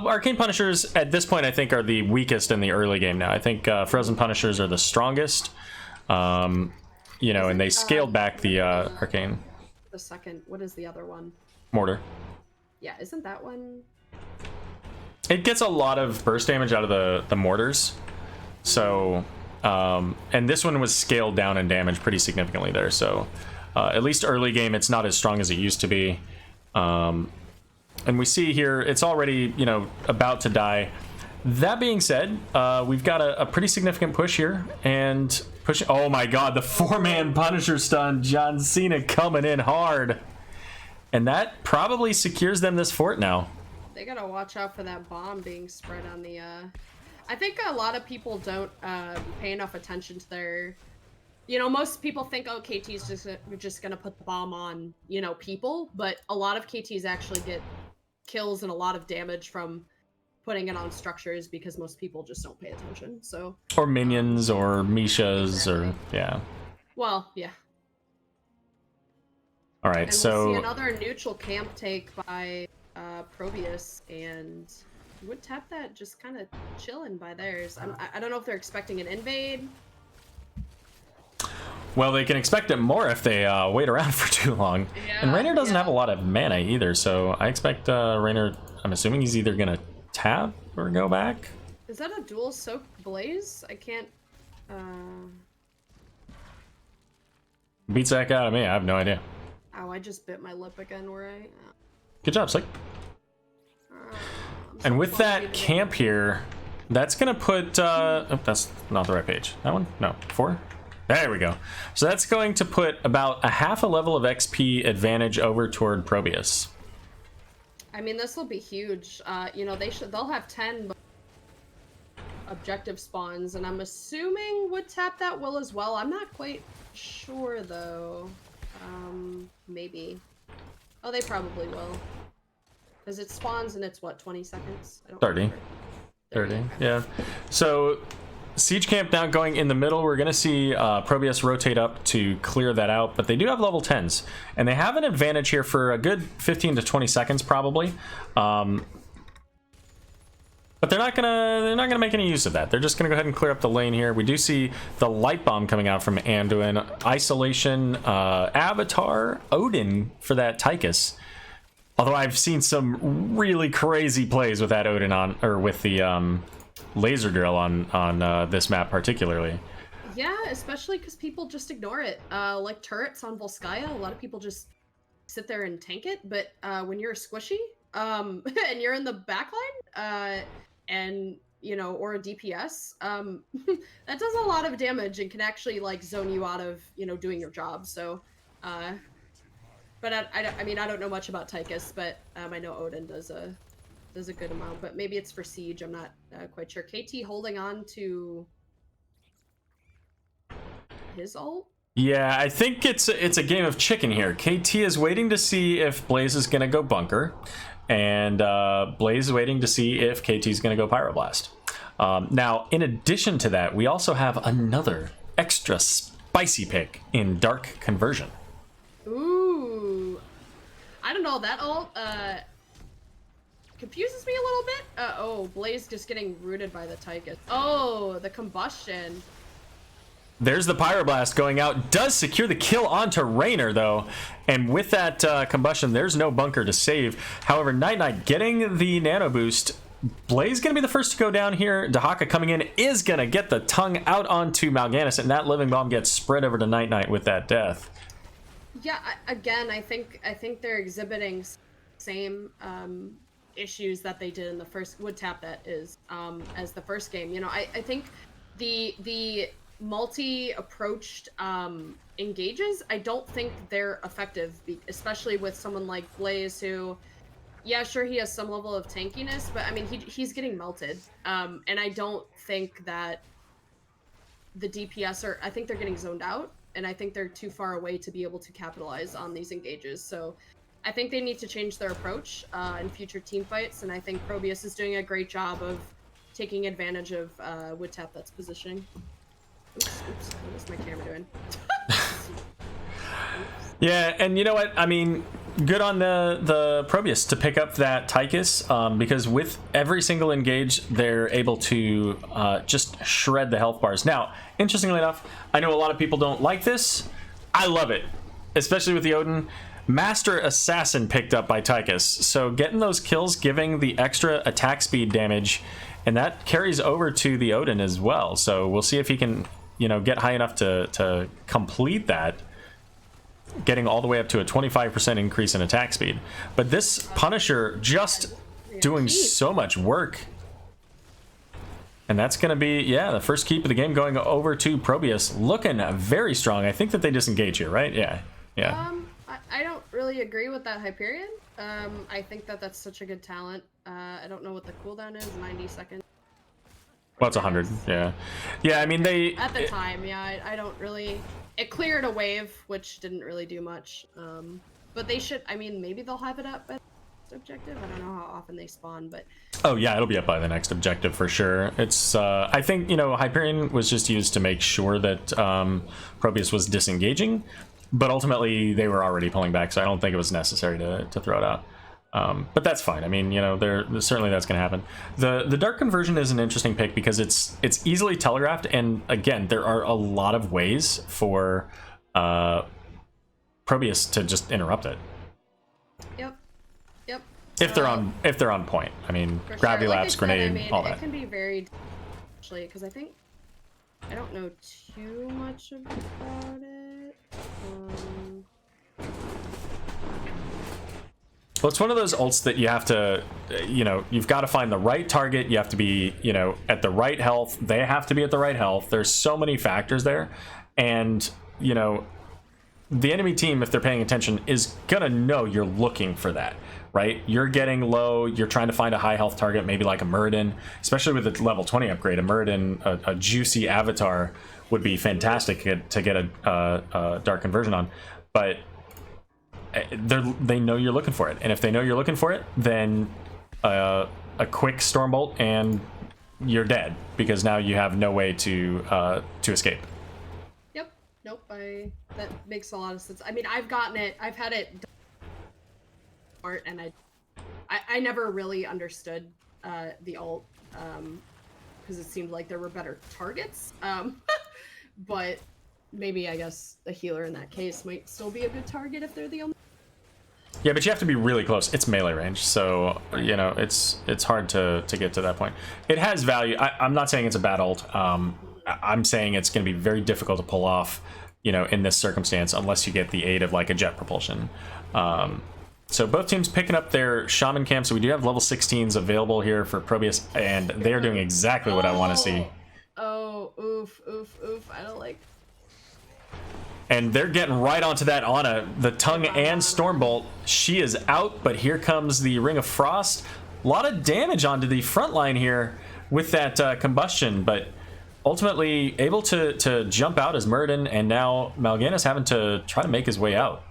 Arcane Punishers at this point I think are the weakest in the early game now. I think Frozen Punishers are the strongest. you know, and they Isn't, scaled back the arcane The second, what is the other one? mortar. Yeah, isn't that one? It gets a lot of burst damage out of the mortars. So, and this one was scaled down in damage pretty significantly there. So, at least early game, it's not as strong as it used to be. And we see here, it's already, you know, about to die. That being said, we've got a pretty significant push here. And push. Oh my god, the 4-man Punisher stun. John Cena coming in hard. And that probably secures them this fort now. They gotta watch out for that bomb being spread on the, I think a lot of people don't pay enough attention to their... You know, most people think, oh, KT's just gonna put the bomb on, you know, people. But a lot of KTs actually get kills and a lot of damage from putting it on structures because most people just don't pay attention, so... Or minions, or Mishas, exactly. or... Yeah. Well, yeah. Alright, And so... we'll see another neutral camp take by ProBUs, and would tap that just kind of chilling by theirs. I don't know if they're expecting an invade. Well, they can expect it more if they wait around for too long. Yeah, And Raynor doesn't yeah. have a lot of mana either, so I expect Raynor... I'm assuming he's either gonna tap or go back. Is that a dual soak blaze? I can't... Beats the heck out of me, I have no idea. Ow, I just bit my lip again, where I... Good job, Slick. And with that camp here, that's gonna put... oh, that's not the right page. That one? No, 4? There we go. So that's going to put about a half a level of XP advantage over toward ProBUs. I mean, this will be huge. You know, they'll have 10 objective spawns, and I'm assuming would tap that will as well. I'm not quite sure though. Maybe. Oh, they probably will. Because it spawns and it's what, 20 seconds? I don't 30. remember. 30, yeah. So siege camp now going in the middle. We're going to see ProBUs rotate up to clear that out, but they do have level 10s, and they have an advantage here for a good 15 to 20 seconds probably. But they're not gonna make any use of that. They're just gonna go ahead and clear up the lane here. We do see the light bomb coming out from Anduin, isolation, avatar, Odin for that Tychus. Although I've seen some really crazy plays with that Odin on, or with the laser drill on this map particularly. Yeah, especially because people just ignore it. Like turrets on Volskaya, a lot of people just sit there and tank it. But when you're a squishy, and you're in the backline, and you know, or a DPS, that does a lot of damage and can actually like zone you out of, you know, doing your job. So, but I mean, I don't know much about Tychus, but I know Odin does a good amount. But maybe it's for Siege. I'm not quite sure. KT holding on to his ult. Yeah, I think it's a game of chicken here. KT is waiting to see if Blaze is gonna go bunker, and Blaze is waiting to see if KT is gonna go pyroblast. Now, in addition to that, we also have another extra spicy pick in dark conversion. Ooh, I don't know, that ult confuses me a little bit. Oh, Blaze just getting rooted by the Tychus. Oh, the combustion. There's the pyroblast going out, does secure the kill onto Raynor though, and with that combustion, there's no bunker to save. However, Night Knight getting the nano boost. Blaze gonna be the first to go down here. Dahaka coming in is gonna get the tongue out onto Mal'Ganis, and that living bomb gets spread over to Night Knight with that death. Yeah, again, I think they're exhibiting same issues that they did in the first wood tap, that is, as the first game. You know, I think the multi-approached engages, I don't think they're effective, especially with someone like Blaze, who, yeah, sure, he has some level of tankiness, but I mean, he's getting melted, and I don't think that the DPS are, I think they're getting zoned out, and I think they're too far away to be able to capitalize on these engages. So I think they need to change their approach in future team fights, and I think ProBUs is doing a great job of taking advantage of wood tap that's positioning. Oops, what is my camera doing? Yeah, and you know what? I mean, good on the ProBUs to pick up that Tychus, because with every single engage, they're able to just shred the health bars. Now, interestingly enough, I know a lot of people don't like this. I love it, especially with the Odin. Master Assassin picked up by Tychus, so getting those kills, giving the extra attack speed damage, and that carries over to the Odin as well. So we'll see if he can, you know, get high enough to complete that, getting all the way up to a 25% increase in attack speed. But this Punisher just doing so much work. And that's going to be, yeah, the first keep of the game going over to ProBUs. Looking very strong. I think that they disengage here, right? Yeah. Yeah. I don't really agree with that Hyperion. I think that that's such a good talent. I don't know what the cooldown is, 90 seconds. Well, it's 100, yeah. Yeah, I mean, they... At the time, yeah, I don't really... It cleared a wave, which didn't really do much. But they should, I mean, maybe they'll have it up at the objective. I don't know how often they spawn, but... Oh, yeah, it'll be up by the next objective for sure. It's, I think, you know, Hyperion was just used to make sure that ProBUs was disengaging, but ultimately they were already pulling back, so I don't think it was necessary to throw it out. But that's fine. I mean, you know, certainly that's going to happen. The Dark Conversion is an interesting pick because it's easily telegraphed, and again, there are a lot of ways for ProBUs to just interrupt it. Yep. If they're on point. I mean, For gravity sure. Like lapse, I said, grenade, I mean, all that. It can be very, actually, because I think I don't know too much about it. Well, it's one of those ults that you have to, you know, you've got to find the right target. You have to be, you know, at the right health. They have to be at the right health. There's so many factors there. And, you know, the enemy team, if they're paying attention, is going to know you're looking for that, right? You're getting low. You're trying to find a high health target, maybe like a Muradin, especially with a level 20 upgrade. A Muradin, a juicy avatar would be fantastic to get a Dark Conversion on. But they know you're looking for it, and if they know you're looking for it, then a quick Stormbolt and you're dead, because now you have no way to escape. Yep. Nope. That makes a lot of sense. I mean, I've had it art, and I never really understood the ult because it seemed like there were better targets. But maybe, I guess, a healer in that case might still be a good target if they're the only. Yeah, but you have to be really close. It's melee range, so, you know, it's hard to get to that point. It has value. I'm not saying it's a bad ult. I'm saying it's going to be very difficult to pull off, you know, in this circumstance, unless you get the aid of, like, a jet propulsion. So both teams picking up their Shaman camp, so we do have level 16s available here for ProBUs, and they're doing exactly what I want to see. Oh, oof. I don't like... And they're getting right onto that Ana. The Tongue and Stormbolt. She is out, but here comes the Ring of Frost. A lot of damage onto the front line here with that combustion, but ultimately able to jump out as Muradin, and now Mal'Ganis having to try to make his way out.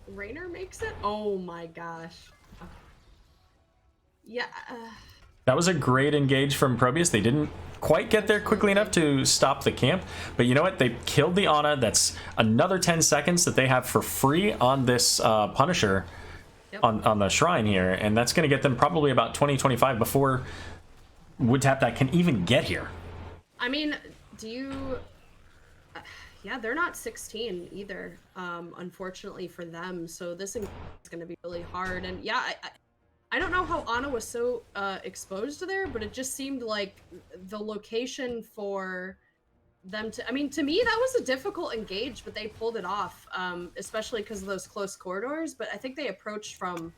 Raynor makes it? Oh my gosh. Yeah. That was a great engage from ProBUs. They didn't quite get there quickly enough to stop the camp, but you know what? They killed the Ana. That's another 10 seconds that they have for free on this Punisher. Yep. on the Shrine here, and that's going to get them probably about 20-25 before Woodtap that can even get here. I mean, do you... yeah, they're not 16 either, unfortunately for them, so this is going to be really hard. And yeah, I don't know how Ana was so exposed there, but it just seemed like the location for them to... I mean, to me, that was a difficult engage, but they pulled it off, especially because of those close corridors. But I think they approached from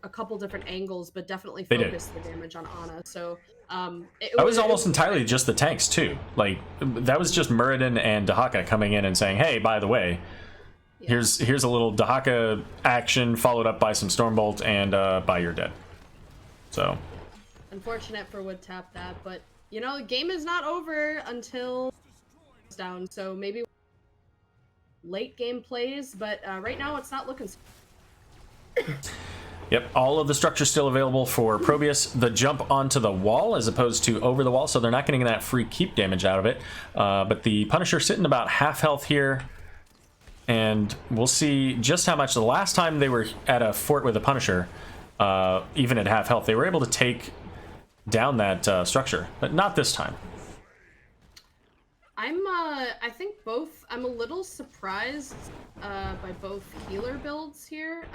a couple different angles, but definitely focused the damage on Ana. So that was almost entirely just the tanks, too. Like, that was just Muradin and Dahaka coming in and saying, hey, by the way, here's a little Dahaka action followed up by some Stormbolt, and by you're dead. So unfortunate for Woodtap that, but you know, the game is not over until it's down, so maybe late game plays, but right now it's not looking Yep, all of the structure's still available for ProBUs. The jump onto the wall as opposed to over the wall, so they're not getting that free keep damage out of it. But the Punisher sitting about half health here. and we'll see just how much. The last time they were at a fort with a Punisher, even at half health, they were able to take down that structure, but not this time. I think both. I'm a little surprised by both healer builds here.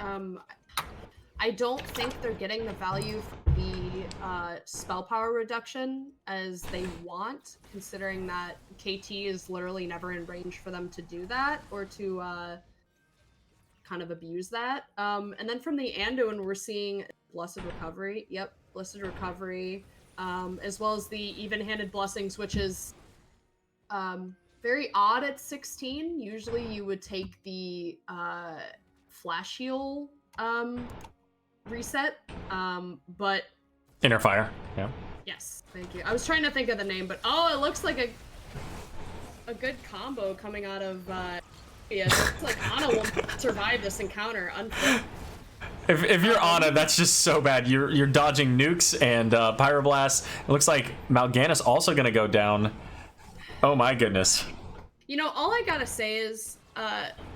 I don't think they're getting the value from the spell power reduction as they want, considering that KT is literally never in range for them to do that or to kind of abuse that. And then from the Anduin, we're seeing Blessed Recovery. Yep, Blessed Recovery, as well as the even-handed blessings, which is very odd at 16. Usually you would take the flash heal reset, but Inner fire. Yeah. yes, thank you. I was trying to think of the name, but it looks like a good combo coming out of yeah, it's like Ana will survive this encounter. If you're Ana, that's just so bad. You're dodging nukes and pyroblasts. It looks like Mal'Ganis also gonna go down. Oh my goodness. You know, all I gotta say is,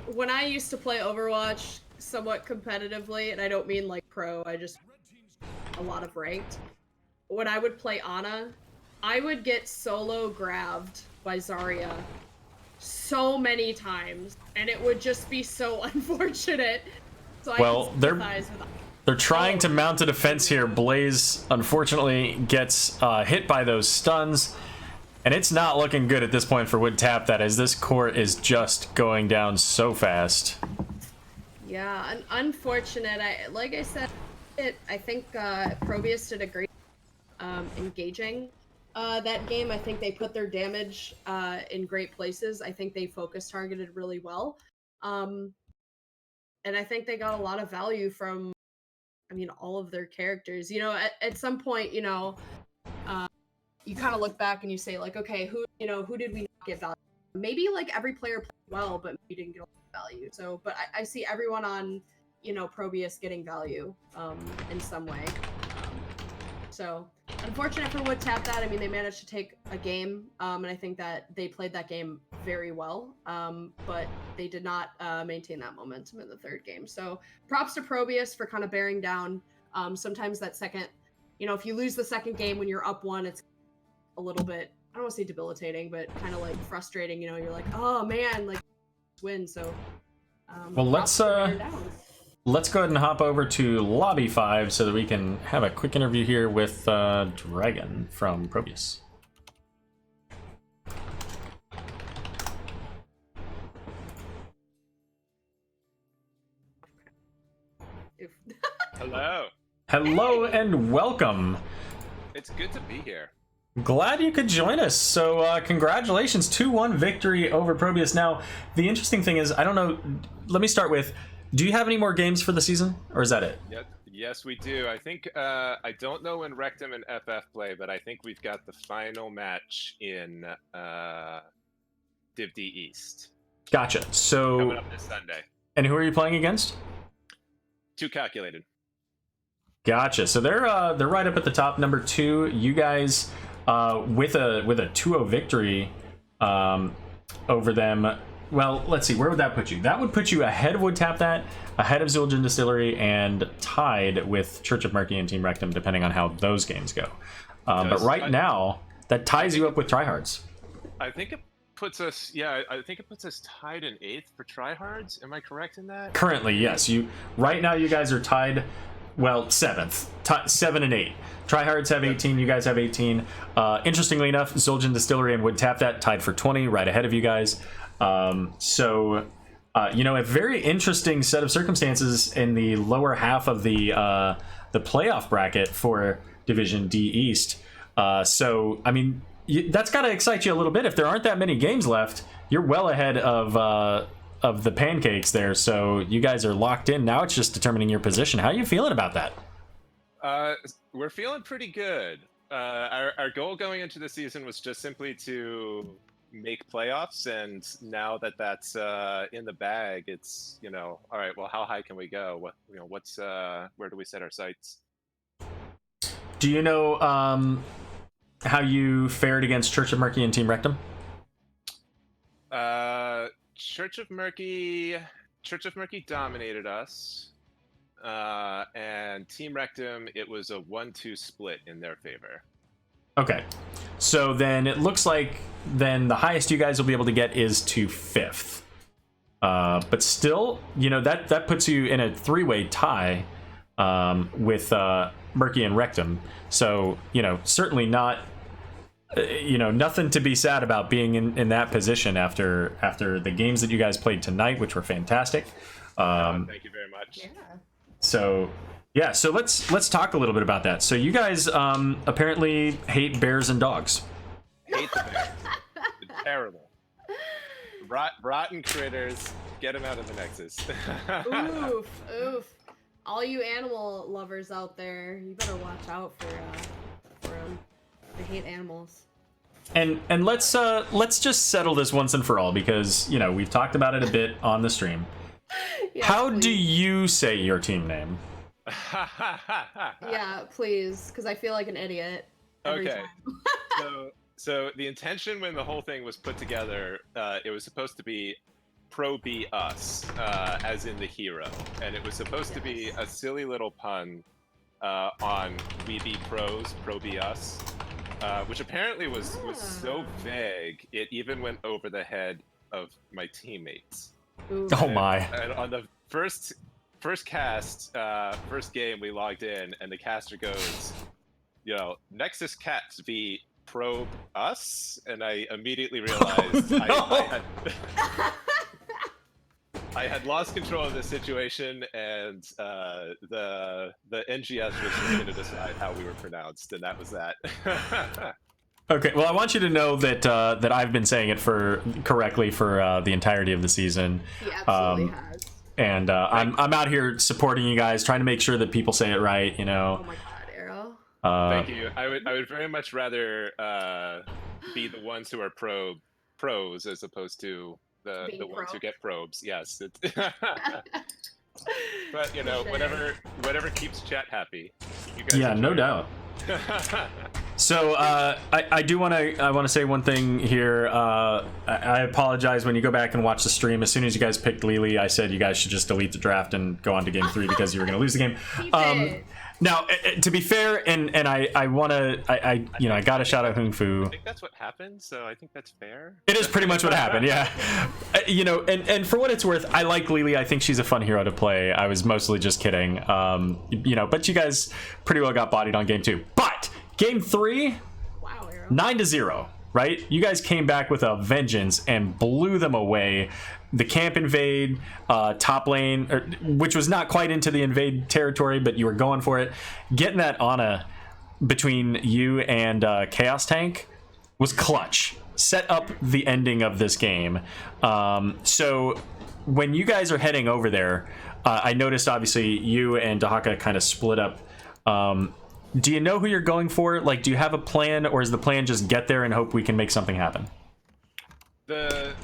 when I used to play Overwatch somewhat competitively, and I don't mean like pro, I just a lot of ranked. When I would play Ana, I would get solo grabbed by Zarya so many times, and it would just be so unfortunate. So Well, they're trying to mount a defense here. Blaze unfortunately gets hit by those stuns, and it's not looking good at this point for WoodTap. That as this court is just going down so fast. Yeah, unfortunate. Like I said, I think ProBUs did a great engaging that game. I think they put their damage in great places. I think they focus targeted really well. And I think they got a lot of value from, I mean, all of their characters. You know, at some point, you know, you kind of look back and you say, like, okay, who did we not get value? Maybe, like, every player played well, but we didn't get a lot of value. So, but I see everyone on, you know, ProBUs getting value in some way. So, unfortunate for WoodTap that. I mean, they managed to take a game, and I think that they played that game very well, but they did not maintain that momentum in the third game. So, props to ProBUs for kind of bearing down. Sometimes that second, you know, if you lose the second game when you're up one, it's a little bit, I don't want to say debilitating, but kind of like frustrating. You know, you're like, oh man, like, win. So, well, let's go ahead and hop over to Lobby 5 so that we can have a quick interview here with Dragon from ProBUs. Hello. Hello and welcome. It's good to be here. Glad you could join us. So congratulations, 2-1 victory over ProBUs. Now, the interesting thing is, I don't know, let me start with, do you have any more games for the season, or is that it? Yes, we do. I think, I don't know when Rectum and FF play, but I think we've got the final match in Div D East. Gotcha. So, coming up this Sunday. And who are you playing against? 2 Calculated. Gotcha. So they're right up at the top, number 2. You guys with a 2-0 victory over them. Well, let's see. Where would that put you? That would put you ahead of WoodTap, that ahead of Zul'jin Distillery, and tied with Church of Murky and Team Rectum, depending on how those games go. But right now, that ties you up with Tryhards. I think it puts us. Yeah, I think it puts us tied in 8th for Tryhards. Am I correct in that? Currently, yes. Right now, you guys are tied. Well, 7th, 7 and 8. Tryhards have 18. You guys have 18. Interestingly enough, Zul'jin Distillery and WoodTap that tied for 20, right ahead of you guys. So, you know, a very interesting set of circumstances in the lower half of the playoff bracket for Division D East. So, I mean, that's got to excite you a little bit. If there aren't that many games left, you're well ahead of the pancakes there. So you guys are locked in. Now it's just determining your position. How are you feeling about that? We're feeling pretty good. Our goal going into the season was just simply to make playoffs, and now that that's in the bag, it's, you know, all right, well, how high can we go? Where do we set our sights? Do you know how you fared against Church of Murky and Team Rectum? Church of Murky dominated us, and Team Rectum, it was a 1-2 split in their favor. Okay, so then it looks like then the highest you guys will be able to get is to 5th. But still, that puts you in a 3-way tie with Murky and Rectum. So, certainly not, nothing to be sad about being in that position after the games that you guys played tonight, which were fantastic. Thank you very much. Yeah. So let's talk a little bit about that. So you guys apparently hate bears and dogs. Hate the bears. It's terrible. Rotten critters. Get them out of the Nexus. Oof. All you animal lovers out there, you better watch out for them. They hate animals. And let's just settle this once and for all, because we've talked about it a bit on the stream. Yes, How please. do you say your team name? Yeah, please, because I feel like an idiot every Okay. time. So the intention when the whole thing was put together, it was supposed to be ProBUs, as in the hero, and it was supposed to be a silly little pun on We Be Pros, ProBUs, which apparently was so vague it even went over the head of my teammates. Ooh. Oh my. And on the first cast, first game, we logged in, and the caster goes, Nexus Cats v Probe Us, and I immediately realized I had lost control of this situation, and the NGS was just going to decide how we were pronounced, and that was that. Okay, well, I want you to know that that I've been saying it correctly for the entirety of the season. He absolutely has. And I'm out here supporting you guys, trying to make sure that people say it right. Oh my god, Aero. Thank you. I would very much rather be the ones who are pros as opposed to the ones who get probes. Yes. But whatever keeps chat happy. You guys Yeah, no enjoy it. doubt. So I do want to say one thing here. I apologize when you go back and watch the stream. As soon as you guys picked Lily, I said you guys should just delete the draft and go on to game 3 because you were going to lose the game. Now, to be fair, and I want to, I got to shout out Hung Fu. I think that's what happened, so I think that's fair. It is pretty much what happened, yeah. And for what it's worth, I like Lily. I think she's a fun hero to play. I was mostly just kidding. But you guys pretty well got bodied on game 2. But game 3, Wow, Aero. 9-0, right? You guys came back with a vengeance and blew them away. The camp invade, top lane, which was not quite into the invade territory, but you were going for it. Getting that Ana between you and Chaos Tank was clutch. Set up the ending of this game. So when you guys are heading over there, I noticed obviously you and Dahaka kind of split up. Do you know who you're going for? Like, do you have a plan, or is the plan just get there and hope we can make something happen? The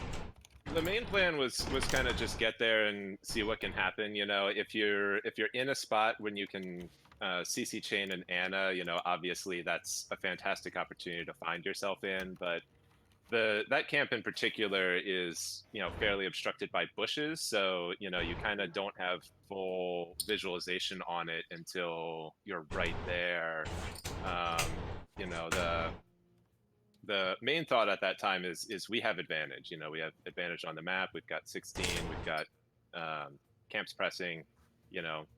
main plan was kind of just get there and see what can happen. If you're in a spot when you can CC chain an Ana, obviously that's a fantastic opportunity to find yourself in. But that camp in particular is fairly obstructed by bushes, so you kind of don't have full visualization on it until you're right there. The main thought at that time is we have advantage. We have advantage on the map. We've got 16. We've got camps pressing.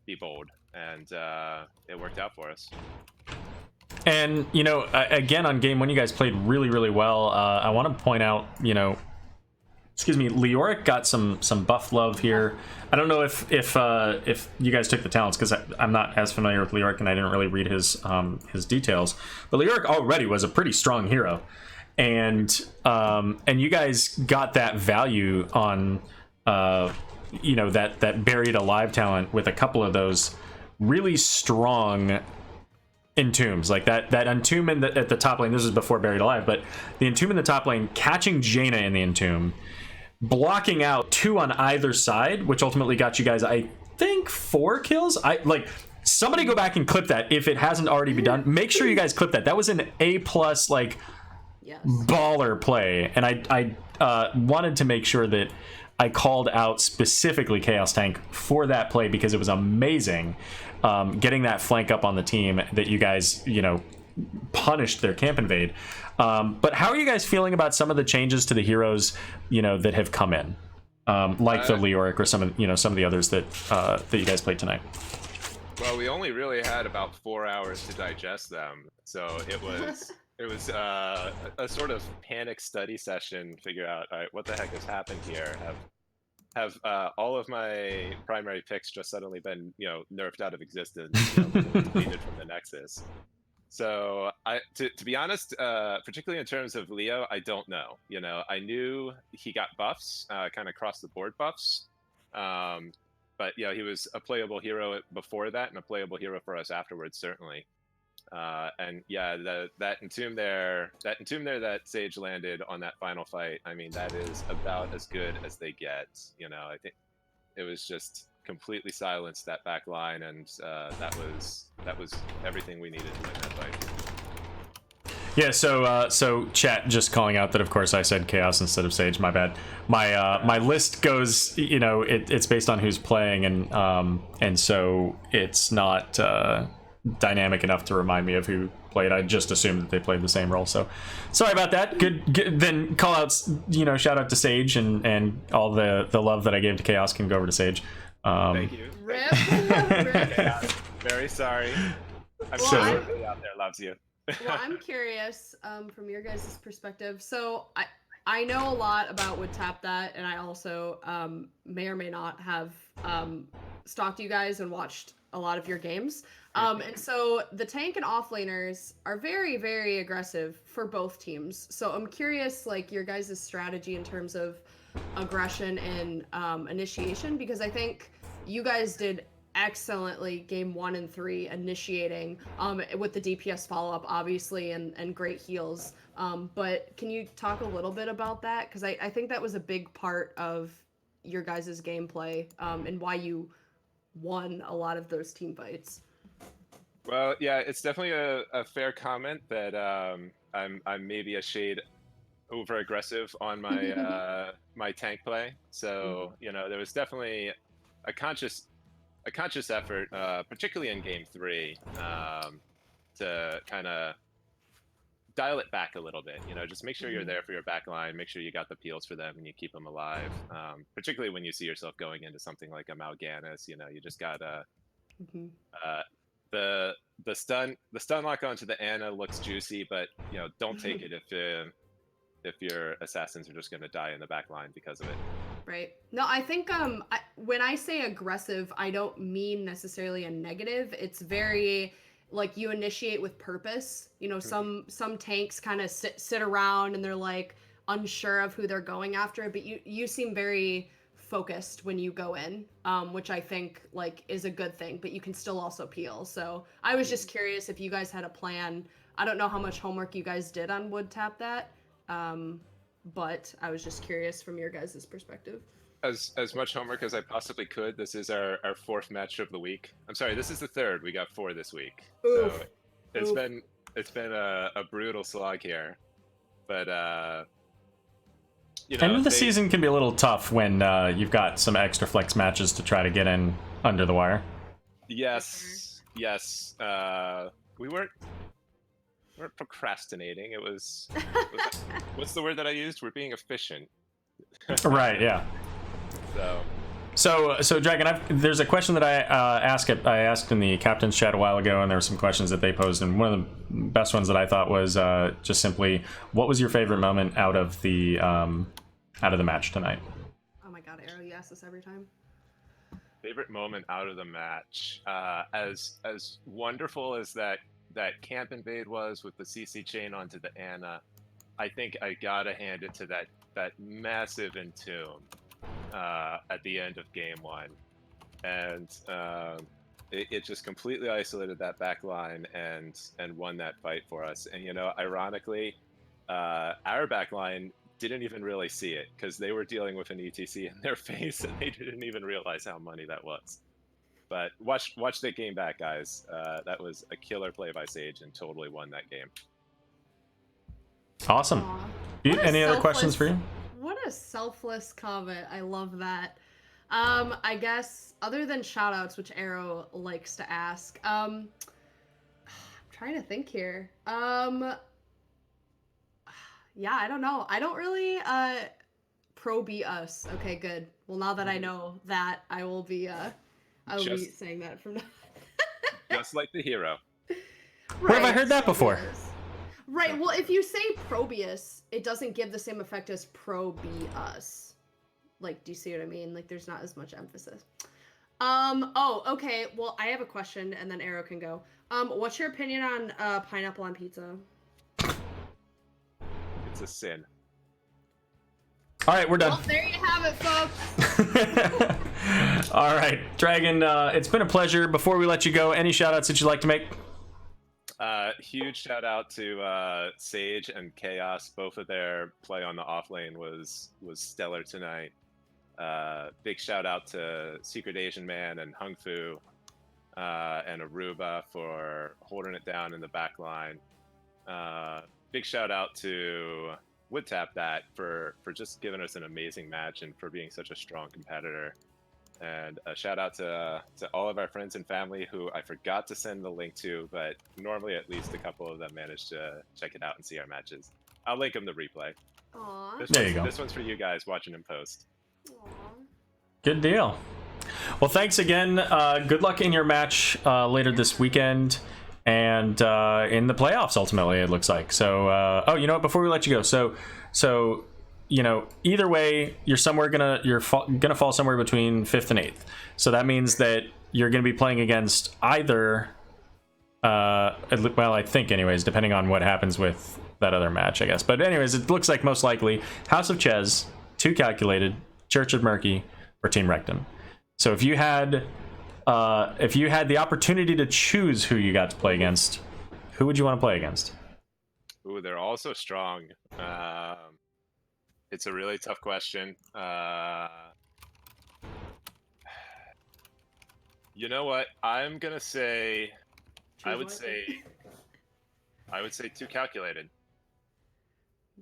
Be bold, and it worked out for us. And again, on game 1, you guys played really, really well. I want to point out, Leoric got some buff love here. I don't know if you guys took the talents, because I'm not as familiar with Leoric and I didn't really read his details. But Leoric already was a pretty strong hero, and you guys got that value on that buried alive talent with a couple of those really strong entombs, like that entomb at the top lane. This is before buried alive, but the entomb in the top lane catching Jaina in the entomb, blocking out 2 on either side, which ultimately got you guys, I think, 4 kills. Somebody go back and clip that if it hasn't already been done. Make sure you guys clip that. That was an A+ Yes. baller play, and I wanted to make sure that I called out specifically Chaos Tank for that play because it was amazing, getting that flank up on the team that you guys, punished their camp invade. But how are you guys feeling about some of the changes to the heroes, that have come in, like the Leoric or some of the others that you guys played tonight? Well, we only really had about 4 hours to digest them, so it was a sort of panic study session. Figure out, all right, what the heck has happened here? Have all of my primary picks just suddenly been nerfed out of existence, deleted from the Nexus? So to be honest, particularly in terms of Leo, I don't know. I knew he got buffs, kind of across the board buffs. But he was a playable hero before that, and a playable hero for us afterwards, certainly. And yeah, that entomb there that Sage landed on that final fight. I mean, that is about as good as they get. I think it was just completely silenced that back line, and that was everything we needed to win that fight. Yeah, so chat just calling out that of course I said Chaos instead of Sage. My bad. My list goes, it's based on who's playing, and so it's not dynamic enough to remind me of who played. I just assumed that they played the same role. So sorry about that. Good. Then call outs. shout out to Sage, and all the love that I gave to Chaos can go over to Sage. Thank you. Rip. Yeah, very sorry. I'm sure everybody out there loves you. Well, I'm curious from your guys' perspective. So I know a lot about Would Tap That, and I also may or may not have stalked you guys and watched a lot of your games. And so the tank and offlaners are very, very aggressive for both teams. So I'm curious, like, your guys' strategy in terms of aggression and initiation, because I think you guys did excellently game 1 and 3 initiating with the DPS follow-up obviously and great heals, but can you talk a little bit about that, because I think that was a big part of your guys' gameplay and why you won a lot of those team fights? Well, yeah, it's definitely a fair comment that I'm maybe a shade over aggressive on my my tank play. So there was definitely a conscious effort, particularly in game 3, to kind of dial it back a little bit. Just make sure you're there for your back line, make sure you got the peels for them and you keep them alive. Particularly when you see yourself going into something like a Mal'Ganis, you just gotta the stun lock onto the Ana looks juicy, but don't take it if your assassins are just going to die in the back line because of it. Right. No, I think when I say aggressive, I don't mean necessarily a negative. It's very like you initiate with purpose. Some tanks kind of sit around and they're like unsure of who they're going after, but you seem very focused when you go in, which I think like is a good thing, but you can still also peel. So I was just curious if you guys had a plan. I don't know how much homework you guys did on Would Tap That, but I was just curious from your guys' perspective. As much homework as I possibly could. This is our 4th match of the week. I'm sorry, this is the 3rd. We got 4 this week. Oof. So it's been a brutal slog here, but end of the season can be a little tough when you've got some extra flex matches to try to get in under the wire. Yes. We weren't procrastinating. It was what's the word that I used? We're being efficient. Right. Yeah. So Dragon, there's a question that I asked in the captain's chat a while ago, and there were some questions that they posed, and one of the best ones that I thought was just simply, what was your favorite moment out of the match tonight? Oh my God, Aero, you ask this every time. Favorite moment out of the match, as wonderful as that camp invade was with the CC chain onto the Ana, I think I gotta hand it to that massive entomb at the end of game 1, and it just completely isolated that back line and won that fight for us. And ironically, our back line didn't even really see it because they were dealing with an ETC in their face and they didn't even realize how money that was. But watch that game back, guys. That was a killer play by Sage and totally won that game. Awesome. Any other questions for you? What a selfless comment. I love that. I guess other than shoutouts, which Aero likes to ask, I'm trying to think here. Yeah, I don't know. I don't really ProBUs. Okay, good. Well, now that I know that, I will be saying that from now. Just like the hero. Where have I heard that before? Right. Well, if you say ProBUs, it doesn't give the same effect as ProBUs. Like, do you see what I mean? Like, there's not as much emphasis. Oh, okay. Well, I have a question, and then Aero can go. What's your opinion on pineapple on pizza? It's a sin. All right, we're done. Well, there you have it, folks. All right, Dragon, it's been a pleasure. Before we let you go, any shout-outs that you'd like to make? Huge shout out to Sage and Chaos. Both of their play on the off lane was stellar tonight. Big shout out to Secret Asian Man and Hung Fu and Aruba for holding it down in the back line. Big shout out to WoodTap that for just giving us an amazing match and for being such a strong competitor. And a shout out to all of our friends and family who I forgot to send the link to, but normally at least a couple of them managed to check it out and see our matches. I'll link them the replay. Aww. There you go. This one's for you guys watching in post. Aww. Good deal. Well, thanks again. Good luck in your match later this weekend and in the playoffs, ultimately, it looks like. So, oh, you know what? Before we let you go, so you know, either way, you're gonna fall somewhere between 5th and 8th. So that means that you're gonna be playing against either, well, I think anyways, depending on what happens with that other match, I guess. But anyways, it looks like most likely House of Ches, 2 Calculated, Church of Murky, or Team Rectum. So if you had the opportunity to choose who you got to play against, who would you want to play against? Ooh, they're all so strong. It's a really tough question. You know what? I'm gonna say, I would say 2 Calculated.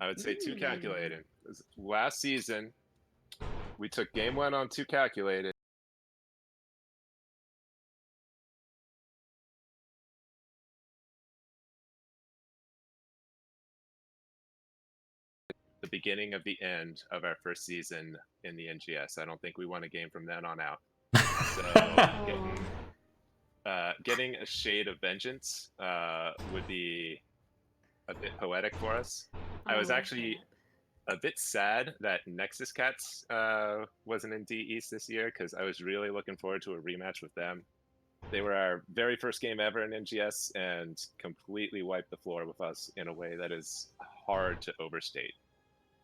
I would say 2 Calculated. Last season, we took game 1 on 2 Calculated. The beginning of the end of our first season in the NGS. I don't think we won a game from then on out. So getting a shade of vengeance would be a bit poetic for us. I was actually a bit sad that Nexus Cats wasn't in D East this year because I was really looking forward to a rematch with them. They were our very first game ever in NGS and completely wiped the floor with us in a way that is hard to overstate.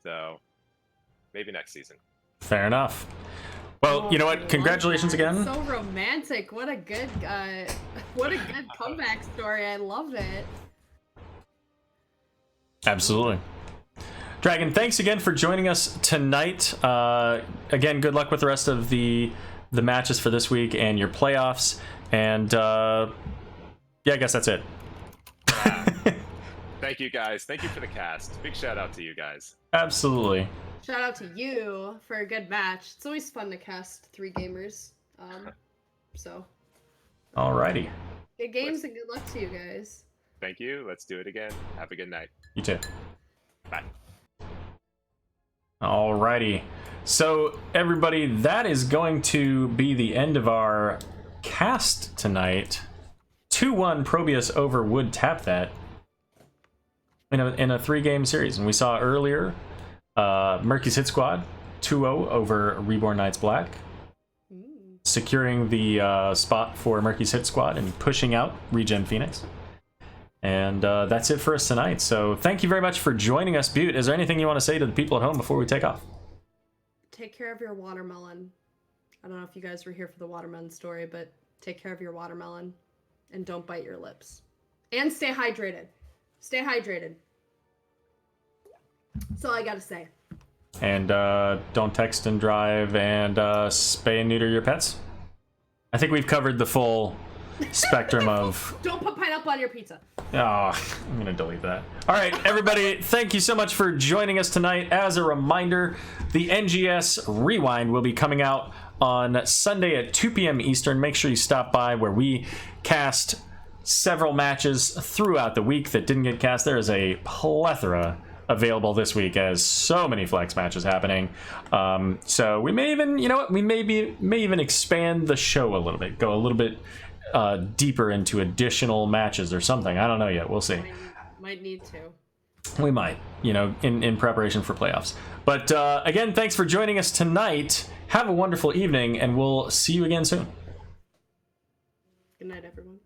So maybe next season. Fair enough. Well, you know what? Congratulations again. So romantic. What a good comeback story. I love it. Absolutely. Dragon, thanks again for joining us tonight. Again, good luck with the rest of the matches for this week and your playoffs. And yeah, I guess that's it. Thank you, guys. Thank you for the cast. Big shout out to you guys. Absolutely. Shout out to you for a good match. It's always fun to cast 3 gamers. So. Alrighty. Good games and good luck to you guys. Thank you. Let's do it again. Have a good night. You too. Bye. Alrighty. So, everybody, that is going to be the end of our cast tonight. 2-1 ProBUs over WoodTap that in a 3-game series. And we saw earlier Murky's Hit Squad 2-0 over Reborn Knights Black, securing the spot for Murky's Hit Squad and pushing out Regen Phoenix. And that's it for us tonight. So thank you very much for joining us, Butte. Is there anything you want to say to the people at home before we take off? Take care of your watermelon. I don't know if you guys were here for the watermelon story, but take care of your watermelon and don't bite your lips. And stay hydrated. Stay hydrated. That's all I gotta say. And don't text and drive and spay and neuter your pets. I think we've covered the full spectrum of... Don't put pineapple on your pizza. Oh, I'm going to delete that. All right, everybody, thank you so much for joining us tonight. As a reminder, the NGS Rewind will be coming out on Sunday at 2 p.m. Eastern. Make sure you stop by where we cast several matches throughout the week that didn't get cast. There is a plethora available this week as so many flex matches happening. So we may even, you know what, we may even expand the show a little bit, go a little bit deeper into additional matches or something. I don't know yet. We'll see. Might need to. We might, you know, in preparation for playoffs. But again, thanks for joining us tonight. Have a wonderful evening, and we'll see you again soon. Good night, everyone.